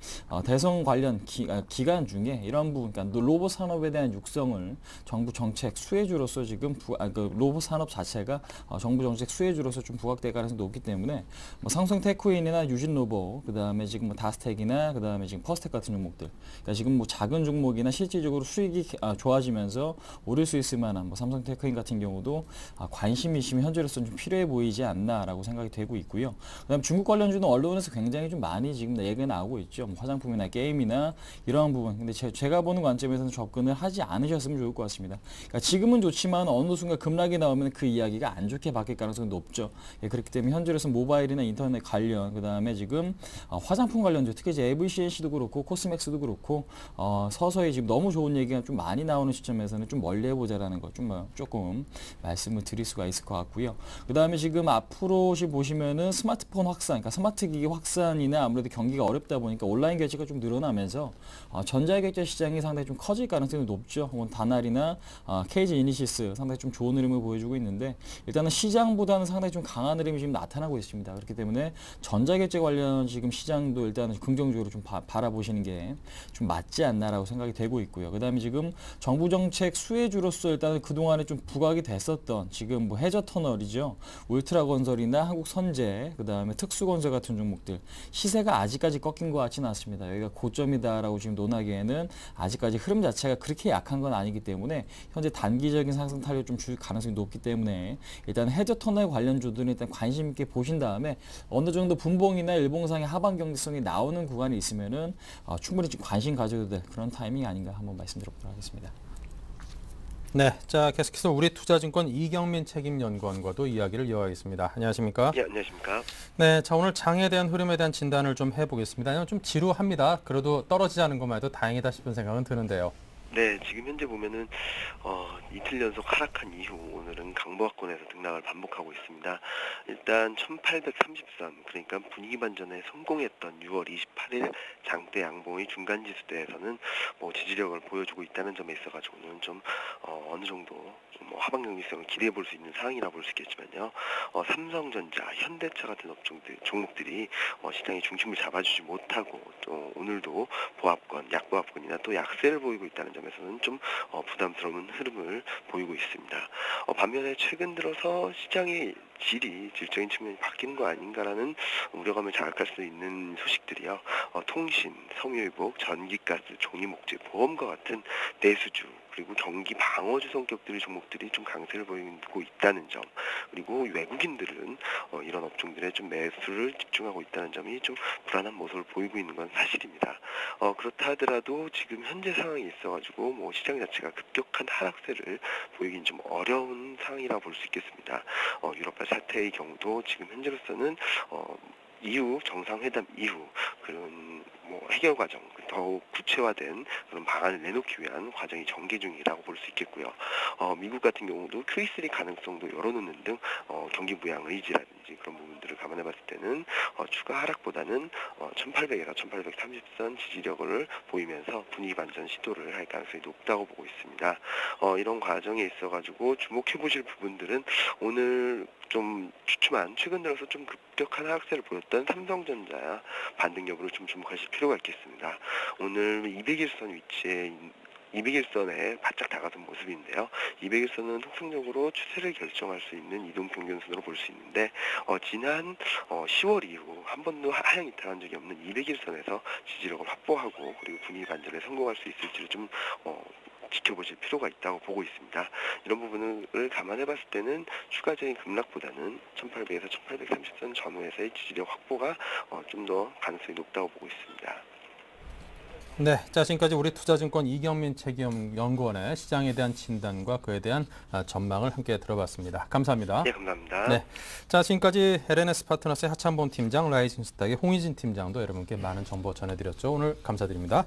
D: 대선 관련 기간 중에 이런 부분, 그러니까 로봇 산업에 대한 육성을 정부 정책 수혜주로서 지금 로봇 산업 자체가 정부 정책 수혜주로서 좀 부각될 가능성이 높기 때문에 삼성 테크윈이나 유진로봇, 그 다음에 지금 다스텍이나 그 다음에 지금 퍼스텍 같은 종목들, 그러니까 지금 작은 종목이나 실질적으로 수익이 좋아지면서 오를 수 있을 만한 삼성 테크윈 같은 경우도 관심이 있으면 현재로서는 좀 필요해 보이지 않나라고 생각이 되고 있고요. 그다음 중국 관련주는 언론에서 굉장히 좀 많이 지금 얘기가 나오고 있죠. 화장품이나 게임이나 이러한 부분. 근데 제가 보는 관점에서는 접근을 하지 않으셨으면 좋을 것 같습니다. 그러니까 지금은 좋지만 어느 순간 급락이 나오면 그 이야기가 안 좋게 바뀔 가능성이 높죠. 예, 그렇기 때문에 현재로서 모바일이나 인터넷 관련, 그다음에 지금 화장품 관련주, 특히 이제 AVCNC도 그렇고 코스맥스도 그렇고 서서히 지금 너무 좋은 얘기가 좀 많이 나오는 시점에서는 좀 멀리 해보자라는 거 조금 말씀을 드릴 수가 있을 것 같고요. 그다음에 지금 앞으로 보시면은 스마트폰 확산, 그러니까 스마트 기기 확산이나 아무래도 경기가 어렵다 보니까 온라인 결제가 좀 늘어나면서 전자결제 시장이 상당히 좀 커질 가능성이 높죠. 다날이나 KG 이니시스 상당히 좀 좋은 흐름을 보여주고 있는데 일단은 시장보다는 상당히 좀 강한 흐름이 지금 나타나고 있습니다. 그렇기 때문에 전자결제 관련 지금 시장도 일단은 긍정적으로 좀 바라보시는 게 좀 맞지 않나라고 생각이 되고 있고요. 그다음에 지금 정부 정책 수혜주로서 일단은 그동안에 좀 부각이 됐었던 지금 해저터널이죠. 울트라건설이나 한국선제, 그다음에 특수건설 같은 종목들 시세가 아직까지 꺾인 것 같지는 않습니다. 여기가 고점이다라고 지금 논하기에는 아직까지 흐름 자체가 그렇게 약한 건 아니기 때문에 현재 단기적인 상승 탄력 좀 줄 가능성이 높기 때문에 일단 해저터널 관련주들은 일단 관심 있게 보신 다음에 어느 정도 분봉이나 일봉상의 하방 경직성이 나오는 구간이 있으면은 충분히 좀 관심 가져도 될 그런 타이밍이 아닌가 한번 말씀드려보도록 하겠습니다.
A: 네, 자 계속해서 우리투자증권 이경민 책임연구원과도 이야기를 이어가겠습니다. 안녕하십니까?
I: 예, 안녕하십니까?
A: 네, 자 오늘 장에 대한 흐름에 대한 진단을 좀 해보겠습니다. 좀 지루합니다. 그래도 떨어지지 않은 것만 해도 다행이다 싶은 생각은 드는데요.
I: 네, 지금 현재 보면은 이틀 연속 하락한 이후 오늘은 강보합권에서 등락을 반복하고 있습니다. 일단 1830선, 그러니까 분위기 반전에 성공했던 6월 28일 장대 양봉의 중간 지수대에서는 지지력을 보여주고 있다는 점에 있어가지고는 좀 어느 정도 하방 경직성을 기대해 볼 수 있는 상황이라 볼 수 있겠지만요. 삼성전자, 현대차 같은 종목들이 시장의 중심을 잡아주지 못하고 또 오늘도 보합권, 약보합권이나 또 약세를 보이고 있다는 점에서는 좀 부담스러운 흐름을 보이고 있습니다. 반면에 최근 들어서 시장의 질적인 측면이 바뀌는 거 아닌가라는 우려감을 자극할 수 있는 소식들이요. 통신, 섬유유복, 전기가스, 종이목재, 보험과 같은 내수주, 그리고 경기 방어주 성격들의 종목들이 좀 강세를 보이고 있다는 점, 그리고 외국인들은 이런 업종들에 좀 매수를 집중하고 있다는 점이 좀 불안한 모습을 보이고 있는 건 사실입니다. 그렇다 하더라도 지금 현재 상황이 있어가지고 시장 자체가 급격한 하락세를 보이긴 좀 어려운 상황이라 볼 수 있겠습니다. 유럽발 사태의 경우도 지금 현재로서는 이후 정상회담 이후 그런 해결 과정, 더욱 구체화된 그런 방안을 내놓기 위한 과정이 전개 중이라고 볼 수 있겠고요. 미국 같은 경우도 QE3 가능성도 열어놓는 등 경기 부양 의지라든지 그런 부분들을 감안해 봤을 때는 추가 하락보다는 1800에서 1830선 지지력을 보이면서 분위기 반전 시도를 할 가능성이 높다고 보고 있습니다. 이런 과정에 있어가지고 주목해 보실 부분들은 오늘 좀 주춤한 최근 들어서 좀 급격한 하락세를 보였던 삼성전자야 반등 여부를 좀 주목하실 필요가 있겠습니다. 오늘 200일선 위치에 200일선에 바짝 다가선 모습인데요. 200일선은 통상적으로 추세를 결정할 수 있는 이동평균선으로 볼 수 있는데 지난 10월 이후 한 번도 하향 이탈한 적이 없는 200일선에서 지지력을 확보하고 그리고 분위기 반전에 성공할 수 있을지를 좀 지켜보실 필요가 있다고 보고 있습니다. 이런 부분을 감안해 봤을 때는 추가적인 급락보다는 1800에서 1830선 전후에서의 지지력 확보가 좀 더 가능성이 높다고 보고 있습니다.
A: 네, 자 지금까지 우리투자증권 이경민 책임연구원의 시장에 대한 진단과 그에 대한 전망을 함께 들어봤습니다. 감사합니다.
I: 네, 감사합니다.
A: 네, 자 지금까지 LNS 파트너스의 하찬범 팀장, 라이징 스탁의 홍희진 팀장도 여러분께 많은 정보 전해드렸죠. 오늘 감사드립니다.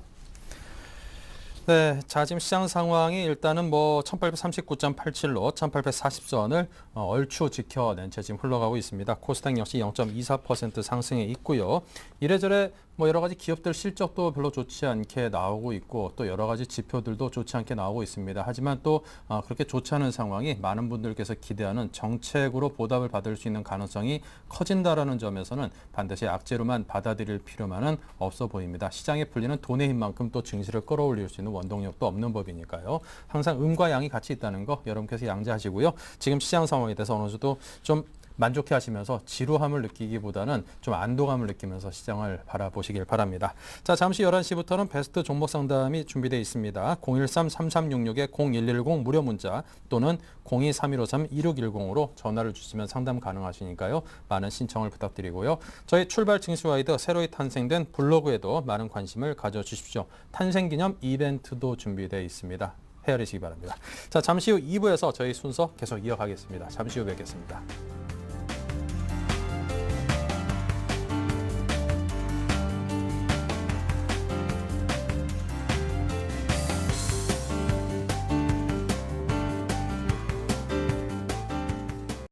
A: 네, 자 지금 시장 상황이 일단은 1839.87로 1840선을 얼추 지켜낸 채 지금 흘러가고 있습니다. 코스닥 역시 0.24% 상승해 있고요. 이래저래 여러 가지 기업들 실적도 별로 좋지 않게 나오고 있고 또 여러 가지 지표들도 좋지 않게 나오고 있습니다. 하지만 또 그렇게 좋지 않은 상황이 많은 분들께서 기대하는 정책으로 보답을 받을 수 있는 가능성이 커진다라는 점에서는 반드시 악재로만 받아들일 필요만은 없어 보입니다. 시장에 풀리는 돈의 힘만큼 또 증시를 끌어올릴 수 있는 원동력도 없는 법이니까요. 항상 음과 양이 같이 있다는 거 여러분께서 양지하시고요. 지금 시장 상황에 대해서 어느 정도 좀 만족해 하시면서 지루함을 느끼기보다는 좀 안도감을 느끼면서 시장을 바라보시길 바랍니다. 자, 잠시 11시부터는 베스트 종목 상담이 준비되어 있습니다. 013-3366-0110 무료 문자 또는 02-3153-2610으로 전화를 주시면 상담 가능하시니까요. 많은 신청을 부탁드리고요. 저희 출발 증시와이드 새로이 탄생된 블로그에도 많은 관심을 가져주십시오. 탄생기념 이벤트도 준비되어 있습니다. 헤아리시기 바랍니다. 자, 잠시 후 2부에서 저희 순서 계속 이어가겠습니다. 잠시 후 뵙겠습니다.